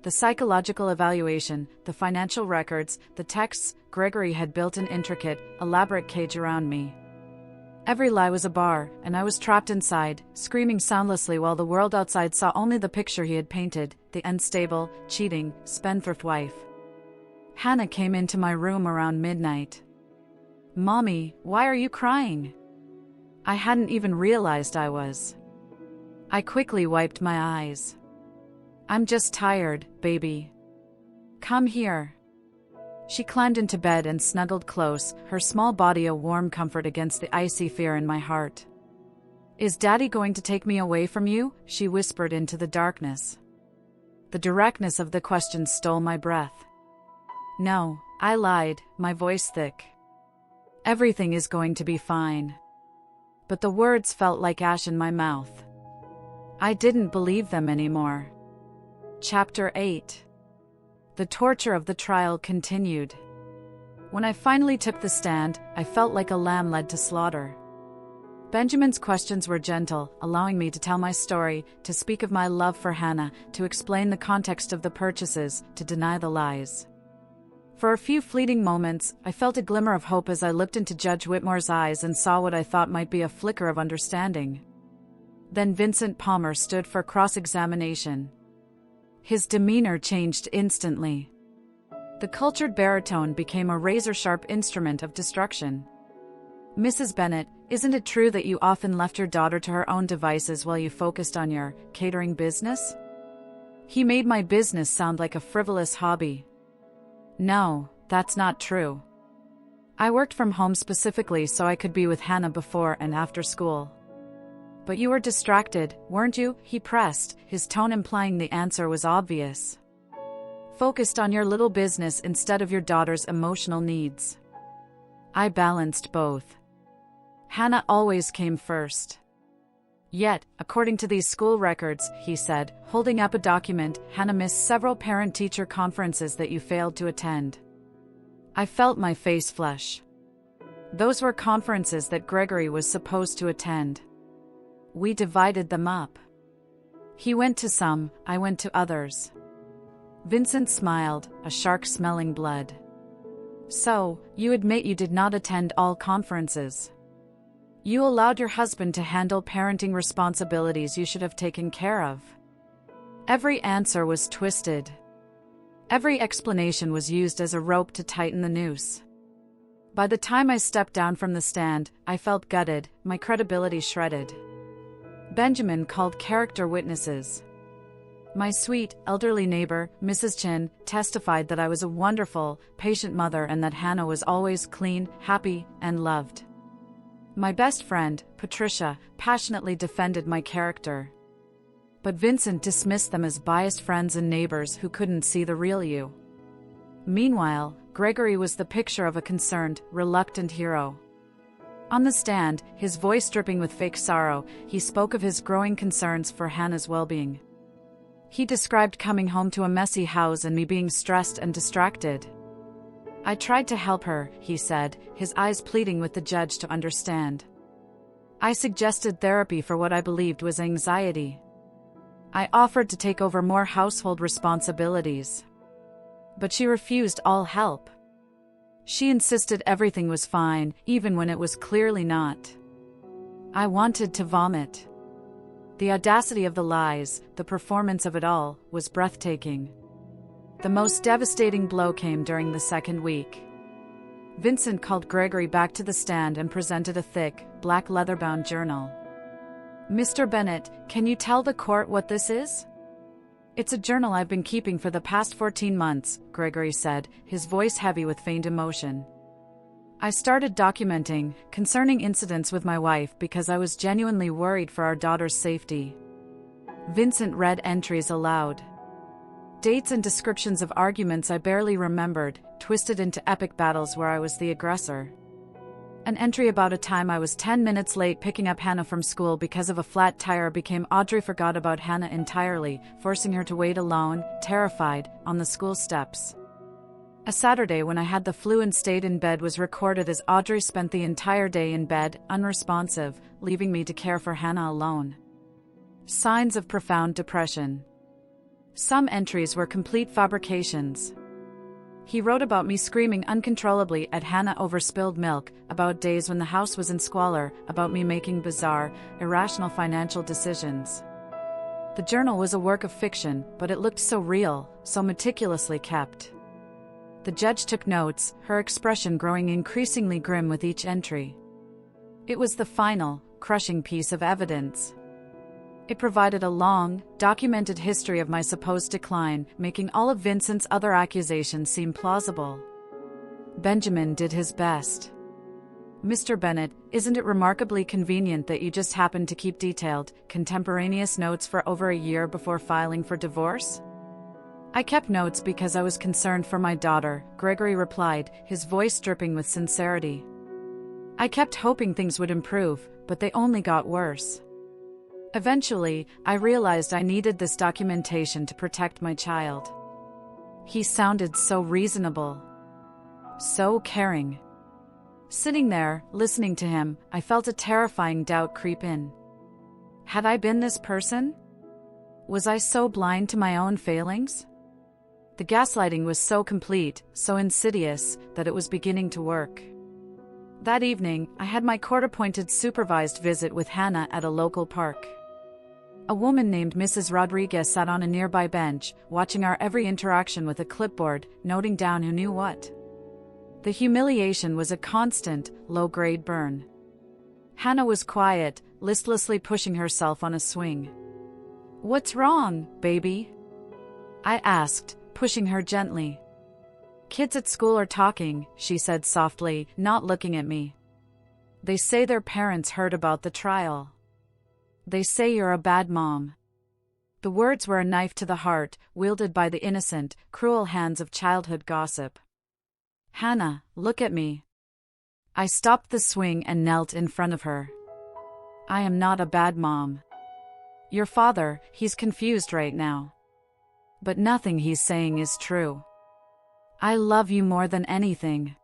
The psychological evaluation, the financial records, the texts, Gregory had built an intricate, elaborate cage around me. Every lie was a bar, and I was trapped inside, screaming soundlessly while the world outside saw only the picture he had painted, the unstable, cheating, spendthrift wife. Hannah came into my room around midnight. "Mommy, why are you crying?" I hadn't even realized I was. I quickly wiped my eyes. "I'm just tired, baby. Come here." She climbed into bed and snuggled close, her small body a warm comfort against the icy fear in my heart. "Is Daddy going to take me away from you?" she whispered into the darkness. The directness of the question stole my breath. "No," I lied, my voice thick. "Everything is going to be fine." But the words felt like ash in my mouth. I didn't believe them anymore. Chapter 8. The torture of the trial continued. When I finally took the stand, I felt like a lamb led to slaughter. Benjamin's questions were gentle, allowing me to tell my story, to speak of my love for Hannah, to explain the context of the purchases, to deny the lies. For a few fleeting moments, I felt a glimmer of hope as I looked into Judge Whitmore's eyes and saw what I thought might be a flicker of understanding. Then Vincent Palmer stood for cross-examination. His demeanor changed instantly. The cultured baritone became a razor-sharp instrument of destruction. "Mrs. Bennett, isn't it true that you often left your daughter to her own devices while you focused on your catering business?" He made my business sound like a frivolous hobby. "No, that's not true. I worked from home specifically so I could be with Hannah before and after school." "But you were distracted, weren't you?" he pressed, his tone implying the answer was obvious. "Focused on your little business instead of your daughter's emotional needs." I balanced both. Hannah always came first. "Yet, according to these school records," he said, holding up a document, "Hannah missed several parent-teacher conferences that you failed to attend." I felt my face flush. Those were conferences that Gregory was supposed to attend. We divided them up. He went to some, I went to others. Vincent smiled, a shark smelling blood. So, you admit you did not attend all conferences. You allowed your husband to handle parenting responsibilities you should have taken care of. Every answer was twisted. Every explanation was used as a rope to tighten the noose. By the time I stepped down from the stand, I felt gutted, my credibility shredded. Benjamin called character witnesses. My sweet, elderly neighbor, Mrs. Chin, testified that I was a wonderful, patient mother and that Hannah was always clean, happy, and loved. My best friend, Patricia, passionately defended my character. But Vincent dismissed them as biased friends and neighbors who couldn't see the real you. Meanwhile, Gregory was the picture of a concerned, reluctant hero. On the stand, his voice dripping with fake sorrow, he spoke of his growing concerns for Hannah's well-being. He described coming home to a messy house and me being stressed and distracted. I tried to help her, he said, his eyes pleading with the judge to understand. I suggested therapy for what I believed was anxiety. I offered to take over more household responsibilities. But she refused all help. She insisted everything was fine, even when it was clearly not. I wanted to vomit. The audacity of the lies, the performance of it all, was breathtaking. The most devastating blow came during the second week. Vincent called Gregory back to the stand and presented a thick, black leather-bound journal. Mr. Bennett, can you tell the court what this is? It's a journal I've been keeping for the past 14 months, Gregory said, his voice heavy with feigned emotion. I started documenting concerning incidents with my wife because I was genuinely worried for our daughter's safety. Vincent read entries aloud. Dates and descriptions of arguments I barely remembered, twisted into epic battles where I was the aggressor. An entry about a time I was 10 minutes late picking up Hannah from school because of a flat tire became Audrey forgot about Hannah entirely, forcing her to wait alone, terrified, on the school steps. A Saturday when I had the flu and stayed in bed was recorded as Audrey spent the entire day in bed, unresponsive, leaving me to care for Hannah alone. Signs of profound depression. Some entries were complete fabrications. He wrote about me screaming uncontrollably at Hannah over spilled milk, about days when the house was in squalor, about me making bizarre, irrational financial decisions. The journal was a work of fiction, but it looked so real, so meticulously kept. The judge took notes, her expression growing increasingly grim with each entry. It was the final, crushing piece of evidence. It provided a long, documented history of my supposed decline, making all of Vincent's other accusations seem plausible. Benjamin did his best. Mr. Bennett, isn't it remarkably convenient that you just happened to keep detailed, contemporaneous notes for over a year before filing for divorce? I kept notes because I was concerned for my daughter, Gregory replied, his voice dripping with sincerity. I kept hoping things would improve, but they only got worse. Eventually, I realized I needed this documentation to protect my child. He sounded so reasonable. So caring. Sitting there, listening to him, I felt a terrifying doubt creep in. Had I been this person? Was I so blind to my own failings? The gaslighting was so complete, so insidious, that it was beginning to work. That evening, I had my court-appointed supervised visit with Hannah at a local park. A woman named Mrs. Rodriguez sat on a nearby bench, watching our every interaction with a clipboard, noting down who knew what. The humiliation was a constant, low-grade burn. Hannah was quiet, listlessly pushing herself on a swing. "What's wrong, baby?" I asked, pushing her gently. "Kids at school are talking," she said softly, not looking at me. "They say their parents heard about the trial. They say you're a bad mom." The words were a knife to the heart, wielded by the innocent, cruel hands of childhood gossip. "Hannah, look at me." I stopped the swing and knelt in front of her. "I am not a bad mom. Your father, he's confused right now. But nothing he's saying is true. I love you more than anything."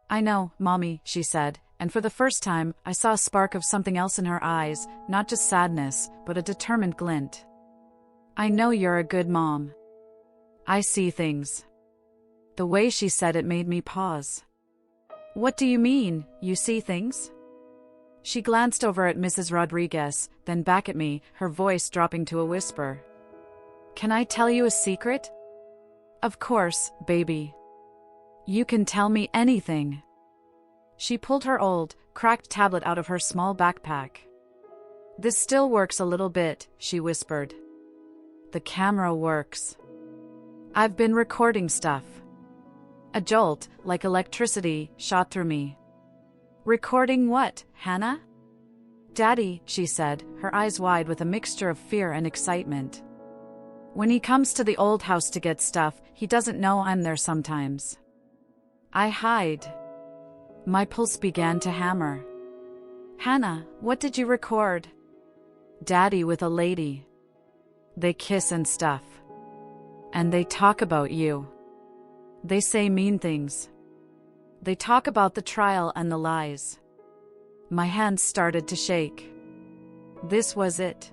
"I know, Mommy," she said, and for the first time, I saw a spark of something else in her eyes, not just sadness, but a determined glint. "I know you're a good mom. I see things." The way she said it made me pause. What do you mean, you see things? She glanced over at Mrs. Rodriguez, then back at me, her voice dropping to a whisper. Can I tell you a secret? Of course, baby. You can tell me anything. She pulled her old, cracked tablet out of her small backpack. This still works a little bit, she whispered. The camera works. I've been recording stuff. A jolt, like electricity, shot through me. Recording what, Hannah? Daddy, she said, her eyes wide with a mixture of fear and excitement. When he comes to the old house to get stuff, he doesn't know I'm there sometimes. I hide. My pulse began to hammer. Hannah, what did you record? Daddy with a lady. They kiss and stuff. And they talk about you. They say mean things. They talk about the trial and the lies. My hands started to shake. This was it.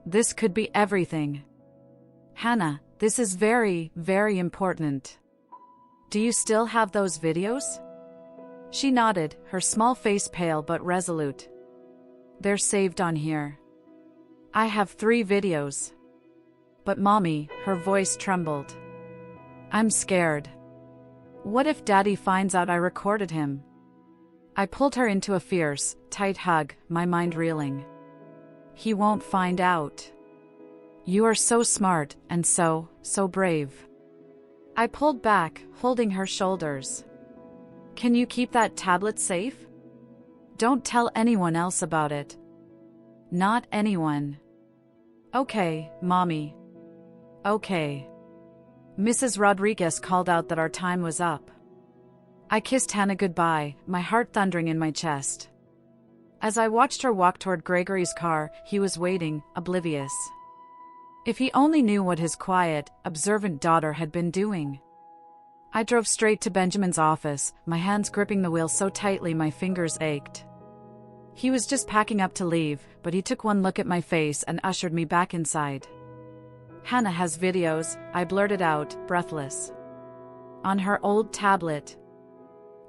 This could be everything. Hannah, this is very, very important. Do you still have those videos? She nodded, her small face pale but resolute. They're saved on here. I have 3 videos. But Mommy, her voice trembled. I'm scared. What if Daddy finds out I recorded him? I pulled her into a fierce, tight hug, my mind reeling. He won't find out. You are so smart and so brave. I pulled back, holding her shoulders. Can you keep that tablet safe? Don't tell anyone else about it. Not anyone. Okay, Mommy. Okay. Mrs. Rodriguez called out that our time was up. I kissed Hannah goodbye, my heart thundering in my chest. As I watched her walk toward Gregory's car, he was waiting, oblivious. If he only knew what his quiet, observant daughter had been doing. I drove straight to Benjamin's office, my hands gripping the wheel so tightly my fingers ached. He was just packing up to leave, but he took one look at my face and ushered me back inside. Hannah has videos, I blurted out, breathless. On her old tablet.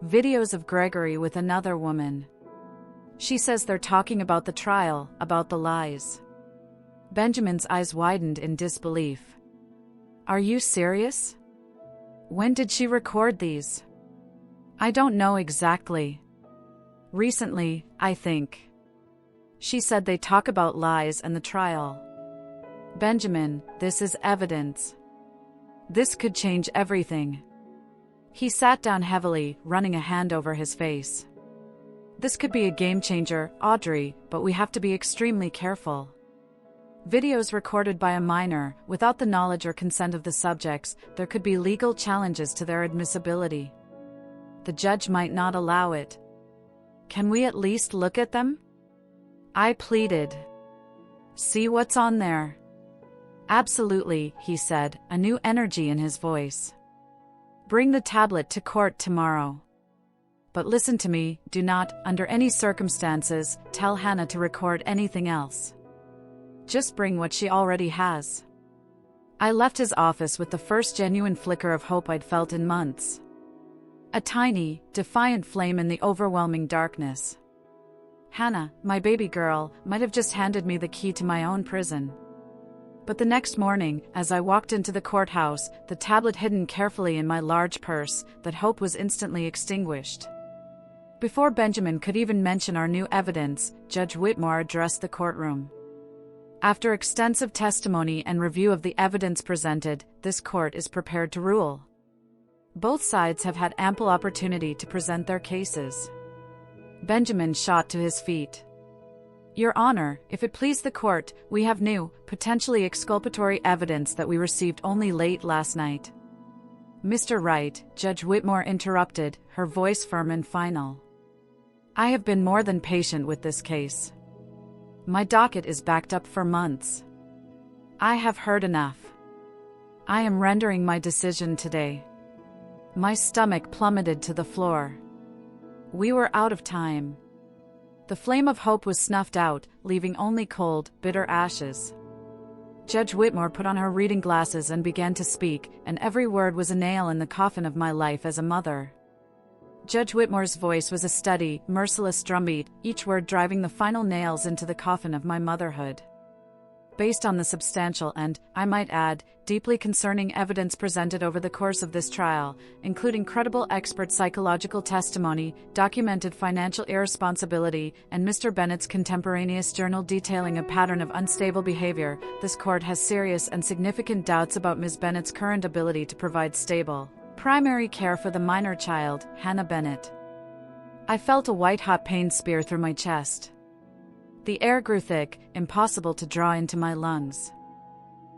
Videos of Gregory with another woman. She says they're talking about the trial, about the lies. Benjamin's eyes widened in disbelief. Are you serious? When did she record these? I don't know exactly. Recently, I think. She said they talk about lies and the trial. Benjamin, this is evidence. This could change everything. He sat down heavily, running a hand over his face. This could be a game changer, Audrey, but we have to be extremely careful. Videos recorded by a minor, without the knowledge or consent of the subjects, there could be legal challenges to their admissibility. The judge might not allow it. Can we at least look at them? I pleaded. See what's on there. Absolutely, he said, a new energy in his voice. Bring the tablet to court tomorrow. But listen to me, do not, under any circumstances, tell Hannah to record anything else. Just bring what she already has. I left his office with the first genuine flicker of hope I'd felt in months. A tiny, defiant flame in the overwhelming darkness. Hannah, my baby girl, might have just handed me the key to my own prison. But the next morning, as I walked into the courthouse, the tablet hidden carefully in my large purse, that hope was instantly extinguished. Before Benjamin could even mention our new evidence, Judge Whitmore addressed the courtroom. After extensive testimony and review of the evidence presented, this court is prepared to rule. Both sides have had ample opportunity to present their cases. Benjamin shot to his feet. Your Honor, if it please the court, we have new, potentially exculpatory evidence that we received only late last night. Mr. Wright, Judge Whitmore interrupted, her voice firm and final. I have been more than patient with this case. My docket is backed up for months. I have heard enough. I am rendering my decision today. My stomach plummeted to the floor. We were out of time. The flame of hope was snuffed out, leaving only cold, bitter ashes. Judge Whitmore put on her reading glasses and began to speak, and every word was a nail in the coffin of my life as a mother. Judge Whitmore's voice was a steady, merciless drumbeat, each word driving the final nails into the coffin of my motherhood. Based on the substantial and, I might add, deeply concerning evidence presented over the course of this trial, including credible expert psychological testimony, documented financial irresponsibility, and Mr. Bennett's contemporaneous journal detailing a pattern of unstable behavior, this court has serious and significant doubts about Ms. Bennett's current ability to provide stable, primary care for the minor child, Hannah Bennett. I felt a white-hot pain spear through my chest. The air grew thick, impossible to draw into my lungs.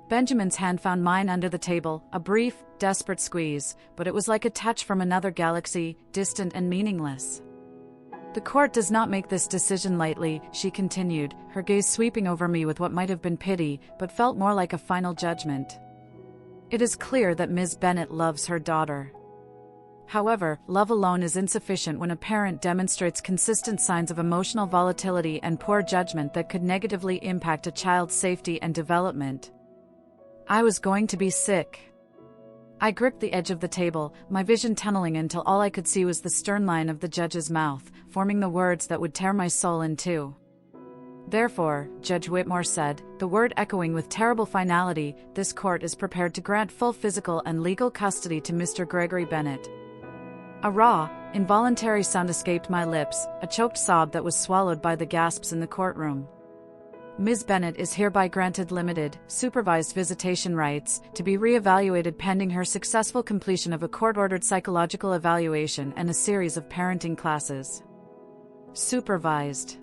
Benjamin's hand found mine under the table, a brief, desperate squeeze, but it was like a touch from another galaxy, distant and meaningless. The court does not make this decision lightly, she continued, her gaze sweeping over me with what might have been pity, but felt more like a final judgment. It is clear that Ms. Bennett loves her daughter. However, love alone is insufficient when a parent demonstrates consistent signs of emotional volatility and poor judgment that could negatively impact a child's safety and development. I was going to be sick. I gripped the edge of the table, my vision tunneling until all I could see was the stern line of the judge's mouth, forming the words that would tear my soul in two. Therefore, Judge Whitmore said, the word echoing with terrible finality, this court is prepared to grant full physical and legal custody to Mr. Gregory Bennett. A raw, involuntary sound escaped my lips, a choked sob that was swallowed by the gasps in the courtroom. Ms. Bennett is hereby granted limited, supervised visitation rights, to be re-evaluated pending her successful completion of a court-ordered psychological evaluation and a series of parenting classes. Supervised.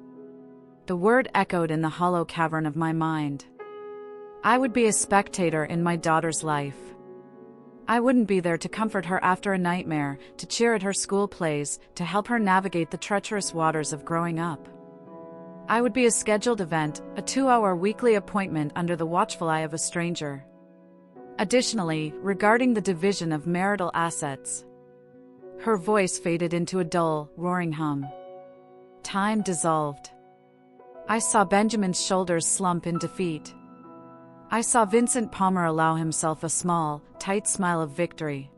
The word echoed in the hollow cavern of my mind. I would be a spectator in my daughter's life. I wouldn't be there to comfort her after a nightmare, to cheer at her school plays, to help her navigate the treacherous waters of growing up. I would be a scheduled event, a 2-hour weekly appointment under the watchful eye of a stranger. Additionally, regarding the division of marital assets. Her voice faded into a dull, roaring hum. Time dissolved. I saw Benjamin's shoulders slump in defeat. I saw Vincent Palmer allow himself a small, tight smile of victory.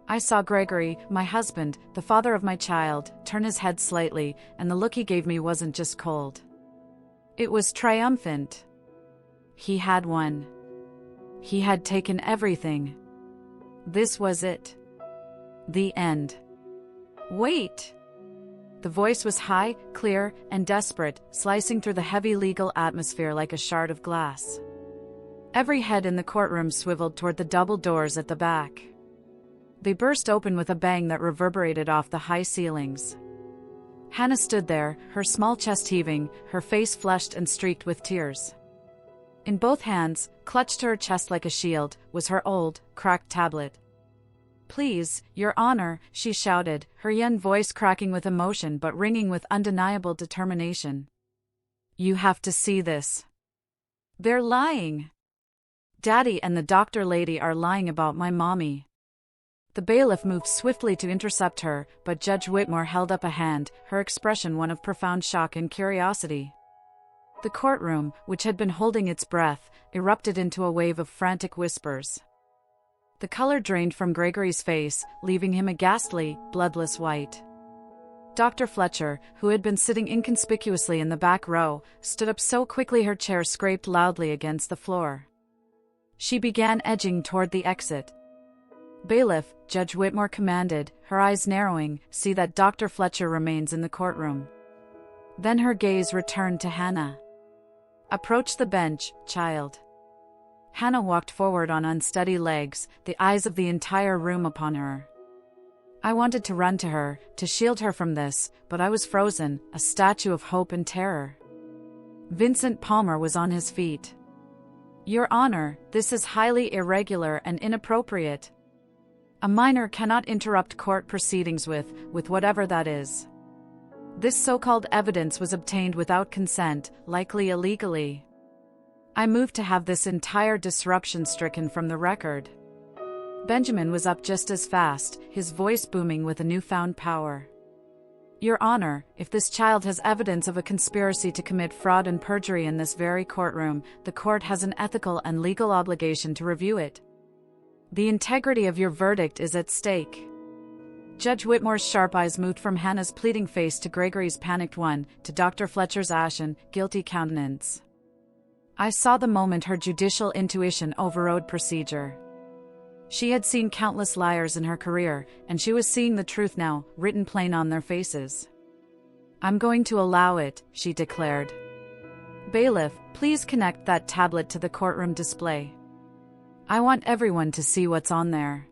I saw Gregory, my husband, the father of my child, turn his head slightly, and the look he gave me wasn't just cold. It was triumphant. He had won. He had taken everything. This was it. The end. Wait! The voice was high, clear, and desperate, slicing through the heavy legal atmosphere like a shard of glass. Every head in the courtroom swiveled toward the double doors at the back. They burst open with a bang that reverberated off the high ceilings. Hannah stood there, her small chest heaving, her face flushed and streaked with tears. In both hands, clutched to her chest like a shield, was her old, cracked tablet. "Please, Your Honor," she shouted, her young voice cracking with emotion but ringing with undeniable determination. "You have to see this. They're lying. Daddy and the doctor lady are lying about my mommy." The bailiff moved swiftly to intercept her, but Judge Whitmore held up a hand, her expression one of profound shock and curiosity. The courtroom, which had been holding its breath, erupted into a wave of frantic whispers. The color drained from Gregory's face, leaving him a ghastly, bloodless white. Dr. Fletcher, who had been sitting inconspicuously in the back row, stood up so quickly her chair scraped loudly against the floor. She began edging toward the exit. "Bailiff," Judge Whitmore commanded, her eyes narrowing, "see that Dr. Fletcher remains in the courtroom." Then her gaze returned to Hannah. "Approach the bench, child." Hannah walked forward on unsteady legs, the eyes of the entire room upon her. I wanted to run to her, to shield her from this, but I was frozen, a statue of hope and terror. Vincent Palmer was on his feet. "Your Honor, this is highly irregular and inappropriate. A minor cannot interrupt court proceedings with whatever that is. This so-called evidence was obtained without consent, likely illegally. I move to have this entire disruption stricken from the record." Benjamin was up just as fast, his voice booming with a newfound power. Your Honor, if this child has evidence of a conspiracy to commit fraud and perjury in this very courtroom, the court has an ethical and legal obligation to review it. The integrity of your verdict is at stake. Judge Whitmore's sharp eyes moved from Hannah's pleading face to Gregory's panicked one, to Dr. Fletcher's ashen, guilty countenance. I saw the moment her judicial intuition overrode procedure. She had seen countless liars in her career, and she was seeing the truth now, written plain on their faces. I'm going to allow it, she declared. Bailiff, please connect that tablet to the courtroom display. I want everyone to see what's on there.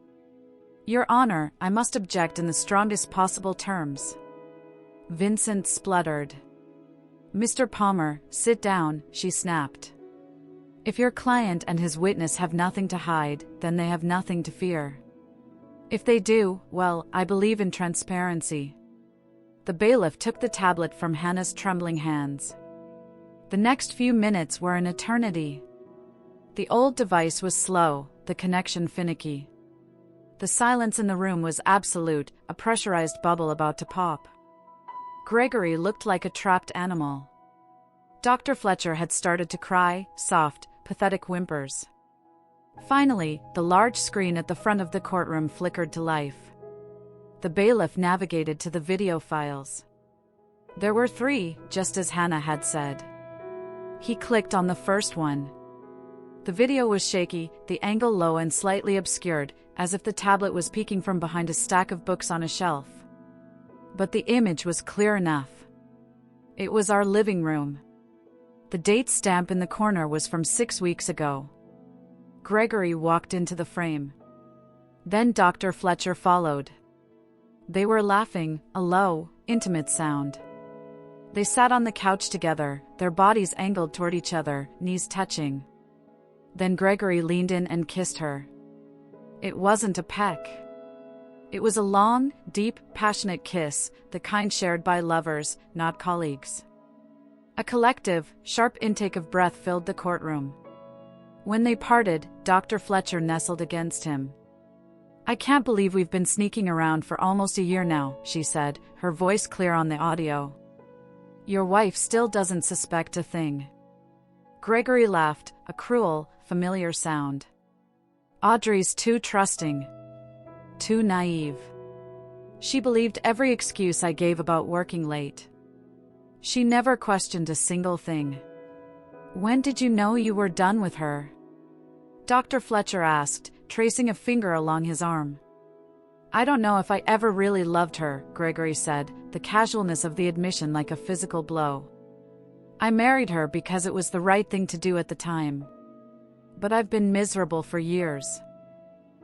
Your Honor, I must object in the strongest possible terms. Vincent spluttered. Mr. Palmer, sit down, she snapped. If your client and his witness have nothing to hide, then they have nothing to fear. If they do, well, I believe in transparency. The bailiff took the tablet from Hannah's trembling hands. The next few minutes were an eternity. The old device was slow, the connection finicky. The silence in the room was absolute, a pressurized bubble about to pop. Gregory looked like a trapped animal. Dr. Fletcher had started to cry, soft, pathetic whimpers. Finally, the large screen at the front of the courtroom flickered to life. The bailiff navigated to the video files. There were 3, just as Hannah had said. He clicked on the first one. The video was shaky, the angle low and slightly obscured, as if the tablet was peeking from behind a stack of books on a shelf. But the image was clear enough. It was our living room. The date stamp in the corner was from 6 weeks ago. Gregory walked into the frame. Then Dr. Fletcher followed. They were laughing, a low, intimate sound. They sat on the couch together, their bodies angled toward each other, knees touching. Then Gregory leaned in and kissed her. It wasn't a peck. It was a long, deep, passionate kiss, the kind shared by lovers, not colleagues. A collective, sharp intake of breath filled the courtroom. When they parted, Dr. Fletcher nestled against him. I can't believe we've been sneaking around for almost a year now, she said, her voice clear on the audio. Your wife still doesn't suspect a thing. Gregory laughed, a cruel, familiar sound. Audrey's too trusting. Too naive. She believed every excuse I gave about working late. She never questioned a single thing. When did you know you were done with her? Dr. Fletcher asked, tracing a finger along his arm. I don't know if I ever really loved her, Gregory said, the casualness of the admission like a physical blow. I married her because it was the right thing to do at the time. But I've been miserable for years.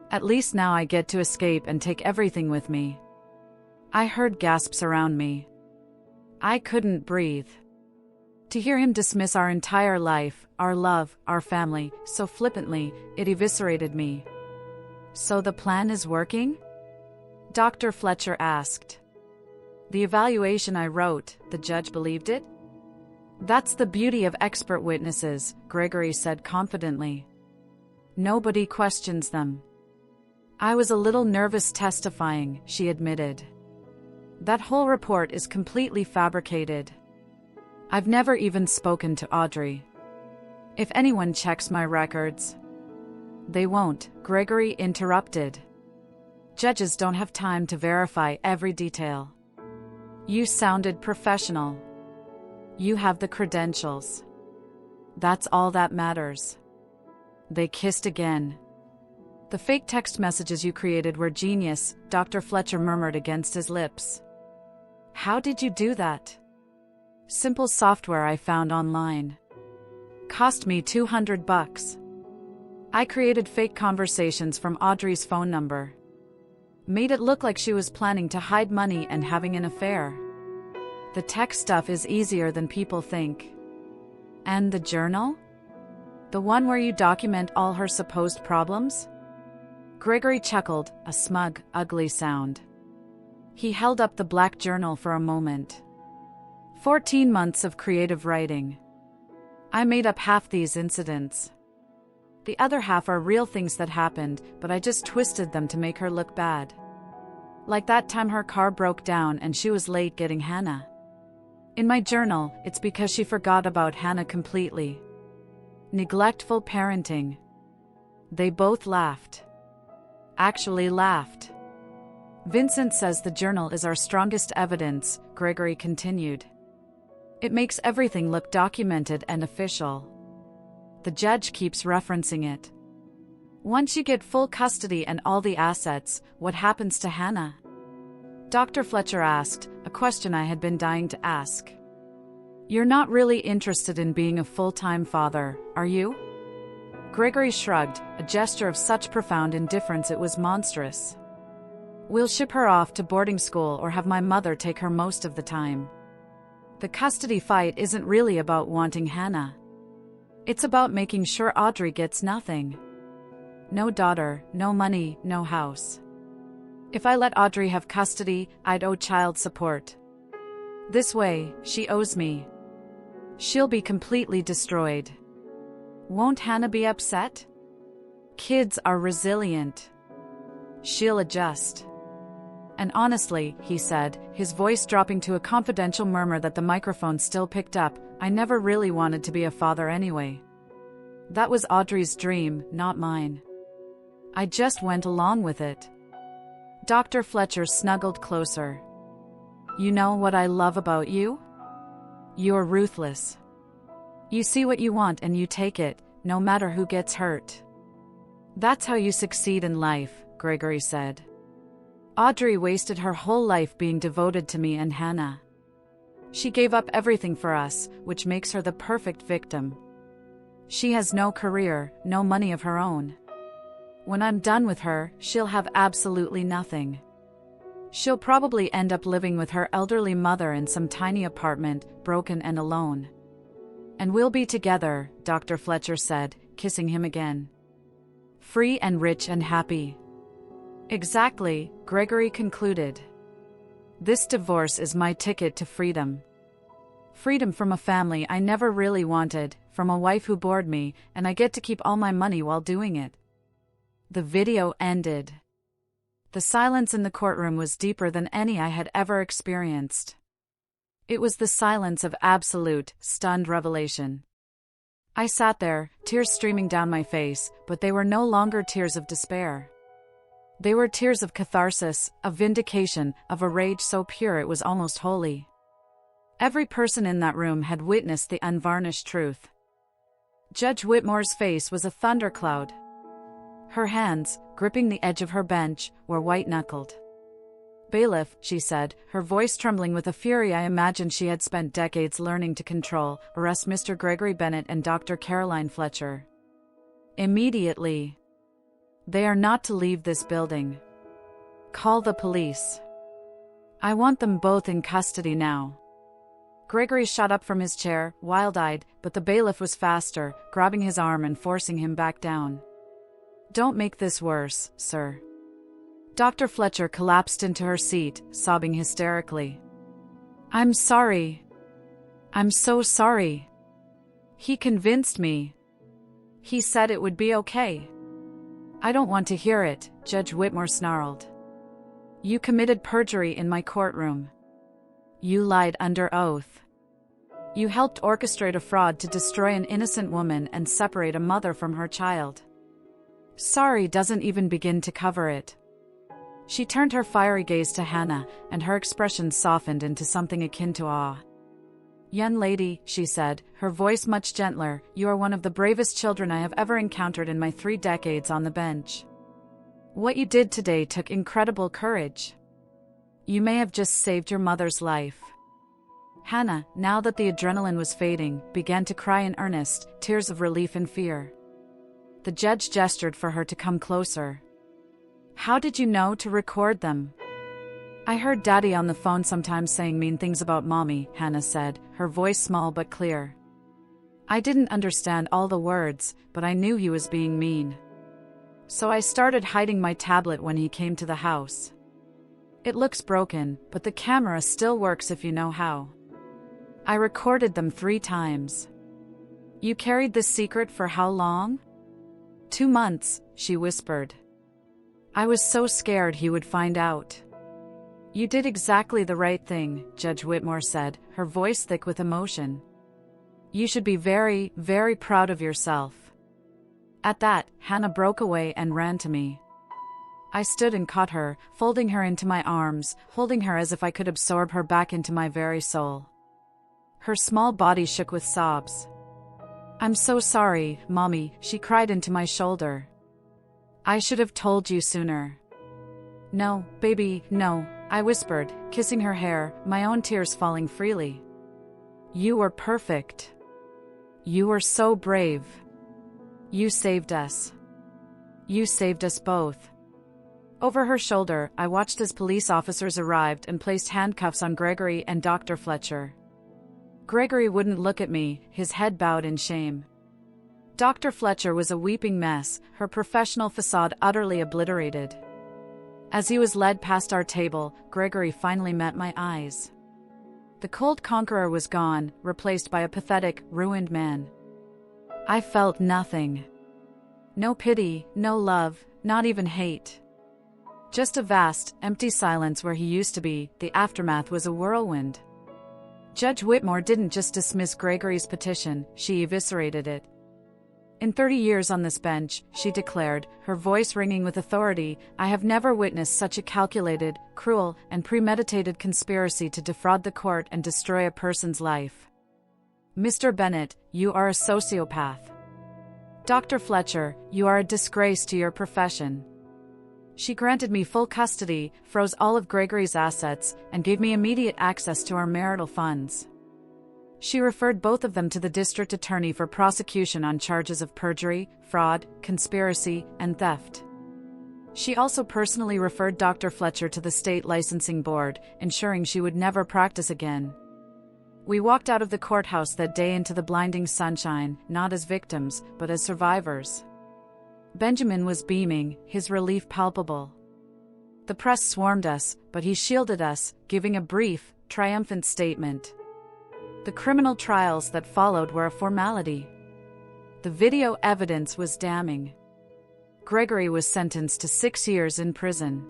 At least now I get to escape and take everything with me. I heard gasps around me. I couldn't breathe. To hear him dismiss our entire life, our love, our family, so flippantly, it eviscerated me. So the plan is working? Dr. Fletcher asked. The evaluation I wrote, the judge believed it? That's the beauty of expert witnesses, Gregory said confidently. Nobody questions them. I was a little nervous testifying, she admitted. That whole report is completely fabricated. I've never even spoken to Audrey. If anyone checks my records. They won't, Gregory interrupted. Judges don't have time to verify every detail. You sounded professional. You have the credentials. That's all that matters. They kissed again. The fake text messages you created were genius, Dr. Fletcher murmured against his lips. How did you do that? Simple software I found online. Cost me $200. I created fake conversations from Audrey's phone number. Made it look like she was planning to hide money and having an affair. The tech stuff is easier than people think. And the journal? The one where you document all her supposed problems? Gregory chuckled, a smug, ugly sound. He held up the black journal for a moment. 14 months of creative writing. I made up half these incidents. The other half are real things that happened, but I just twisted them to make her look bad. Like that time her car broke down and she was late getting Hannah. In my journal, it's because she forgot about Hannah completely. Neglectful parenting. They both laughed. Actually laughed. Vincent says the journal is our strongest evidence, Gregory continued. It makes everything look documented and official. The judge keeps referencing it. Once you get full custody and all the assets, what happens to Hannah? Dr. Fletcher asked, a question I had been dying to ask. You're not really interested in being a full-time father, are you? Gregory shrugged, a gesture of such profound indifference it was monstrous. We'll ship her off to boarding school or have my mother take her most of the time. The custody fight isn't really about wanting Hannah. It's about making sure Audrey gets nothing. No daughter, no money, no house. If I let Audrey have custody, I'd owe child support. This way, she owes me. She'll be completely destroyed. Won't Hannah be upset? Kids are resilient. She'll adjust. And honestly, he said, his voice dropping to a confidential murmur that the microphone still picked up, I never really wanted to be a father anyway. That was Audrey's dream, not mine. I just went along with it. Dr. Fletcher snuggled closer. You know what I love about you? You're ruthless. You see what you want and you take it, no matter who gets hurt. That's how you succeed in life, Gregory said. Audrey wasted her whole life being devoted to me and Hannah. She gave up everything for us, which makes her the perfect victim. She has no career, no money of her own. When I'm done with her, she'll have absolutely nothing. She'll probably end up living with her elderly mother in some tiny apartment, broken and alone. And we'll be together, Dr. Fletcher said, kissing him again. Free and rich and happy. Exactly, Gregory concluded. This divorce is my ticket to freedom. Freedom from a family I never really wanted, from a wife who bored me, and I get to keep all my money while doing it. The video ended. The silence in the courtroom was deeper than any I had ever experienced. It was the silence of absolute, stunned revelation. I sat there, tears streaming down my face, but they were no longer tears of despair. They were tears of catharsis, of vindication, of a rage so pure it was almost holy. Every person in that room had witnessed the unvarnished truth. Judge Whitmore's face was a thundercloud. Her hands, gripping the edge of her bench, were white-knuckled. Bailiff, she said, her voice trembling with a fury I imagined she had spent decades learning to control, arrest Mr. Gregory Bennett and Dr. Caroline Fletcher. Immediately. They are not to leave this building. Call the police. I want them both in custody now. Gregory shot up from his chair, wild-eyed, but the bailiff was faster, grabbing his arm and forcing him back down. Don't make this worse, sir. Dr. Fletcher collapsed into her seat, sobbing hysterically. I'm sorry. I'm so sorry. He convinced me. He said it would be okay. I don't want to hear it, Judge Whitmore snarled. You committed perjury in my courtroom. You lied under oath. You helped orchestrate a fraud to destroy an innocent woman and separate a mother from her child. Sorry doesn't even begin to cover it. She turned her fiery gaze to Hannah, and her expression softened into something akin to awe. Young lady, she said, her voice much gentler, you are one of the bravest children I have ever encountered in my 3 decades on the bench. What you did today took incredible courage. You may have just saved your mother's life. Hannah, now that the adrenaline was fading, began to cry in earnest, tears of relief and fear. The judge gestured for her to come closer. How did you know to record them? I heard Daddy on the phone sometimes saying mean things about Mommy, Hannah said, her voice small but clear. I didn't understand all the words, but I knew he was being mean. So I started hiding my tablet when he came to the house. It looks broken, but the camera still works if you know how. I recorded them 3 times. You carried this secret for how long? 2 months, she whispered. I was so scared he would find out. You did exactly the right thing, Judge Whitmore said, her voice thick with emotion. You should be very, very proud of yourself. At that, Hannah broke away and ran to me. I stood and caught her, folding her into my arms, holding her as if I could absorb her back into my very soul. Her small body shook with sobs. I'm so sorry, Mommy, she cried into my shoulder. I should have told you sooner. No, baby, no, I whispered, kissing her hair, my own tears falling freely. You were perfect. You were so brave. You saved us. You saved us both. Over her shoulder, I watched as police officers arrived and placed handcuffs on Gregory and Dr. Fletcher. Gregory wouldn't look at me, his head bowed in shame. Dr. Fletcher was a weeping mess, her professional facade utterly obliterated. As he was led past our table, Gregory finally met my eyes. The cold conqueror was gone, replaced by a pathetic, ruined man. I felt nothing. No pity, no love, not even hate. Just a vast, empty silence where he used to be. The aftermath was a whirlwind. Judge Whitmore didn't just dismiss Gregory's petition, she eviscerated it. In 30 years on this bench, she declared, her voice ringing with authority, I have never witnessed such a calculated, cruel, and premeditated conspiracy to defraud the court and destroy a person's life. Mr. Bennett, you are a sociopath. Dr. Fletcher, you are a disgrace to your profession. She granted me full custody, froze all of Gregory's assets, and gave me immediate access to our marital funds. She referred both of them to the district attorney for prosecution on charges of perjury, fraud, conspiracy, and theft. She also personally referred Dr. Fletcher to the state licensing board, ensuring she would never practice again. We walked out of the courthouse that day into the blinding sunshine, not as victims, but as survivors. Benjamin was beaming, his relief palpable. The press swarmed us, but he shielded us, giving a brief, triumphant statement. The criminal trials that followed were a formality. The video evidence was damning. Gregory was sentenced to 6 years in prison.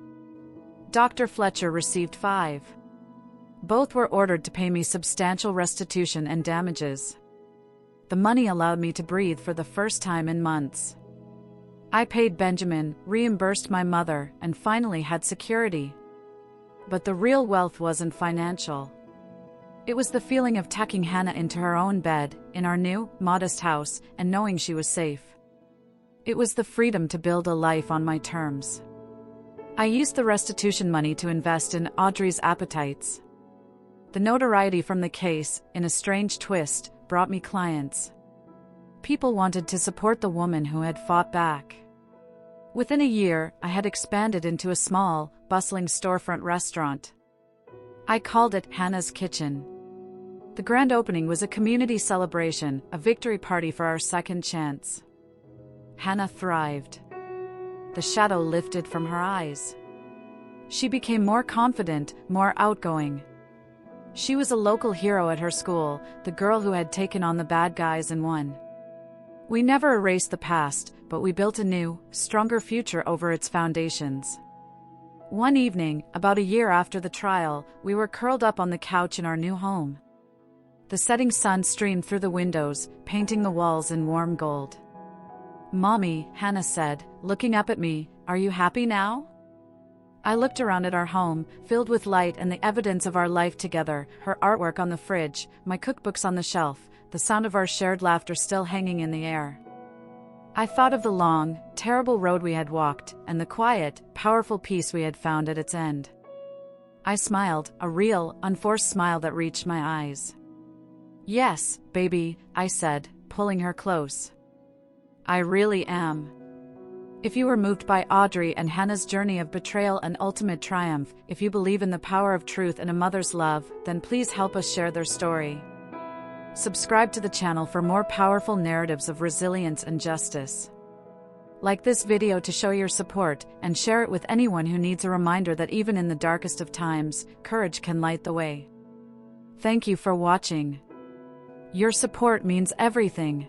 Dr. Fletcher received 5. Both were ordered to pay me substantial restitution and damages. The money allowed me to breathe for the first time in months. I paid Benjamin, reimbursed my mother, and finally had security. But the real wealth wasn't financial. It was the feeling of tucking Hannah into her own bed, in our new, modest house, and knowing she was safe. It was the freedom to build a life on my terms. I used the restitution money to invest in Audrey's appetites. The notoriety from the case, in a strange twist, brought me clients. People wanted to support the woman who had fought back. Within a year, I had expanded into a small, bustling storefront restaurant. I called it Hannah's Kitchen. The grand opening was a community celebration, a victory party for our second chance. Hannah thrived. The shadow lifted from her eyes. She became more confident, more outgoing. She was a local hero at her school, the girl who had taken on the bad guys and won. We never erased the past, but we built a new, stronger future over its foundations. One evening, about a year after the trial, we were curled up on the couch in our new home. The setting sun streamed through the windows, painting the walls in warm gold. Mommy, Hannah said, looking up at me, are you happy now? I looked around at our home, filled with light and the evidence of our life together, her artwork on the fridge, my cookbooks on the shelf, the sound of our shared laughter still hanging in the air. I thought of the long, terrible road we had walked, and the quiet, powerful peace we had found at its end. I smiled, a real, unforced smile that reached my eyes. Yes, baby, I said, pulling her close. I really am. If you were moved by Audrey and Hannah's journey of betrayal and ultimate triumph, if you believe in the power of truth and a mother's love, then please help us share their story. Subscribe to the channel for more powerful narratives of resilience and justice. Like this video to show your support, and share it with anyone who needs a reminder that even in the darkest of times, courage can light the way. Thank you for watching. Your support means everything.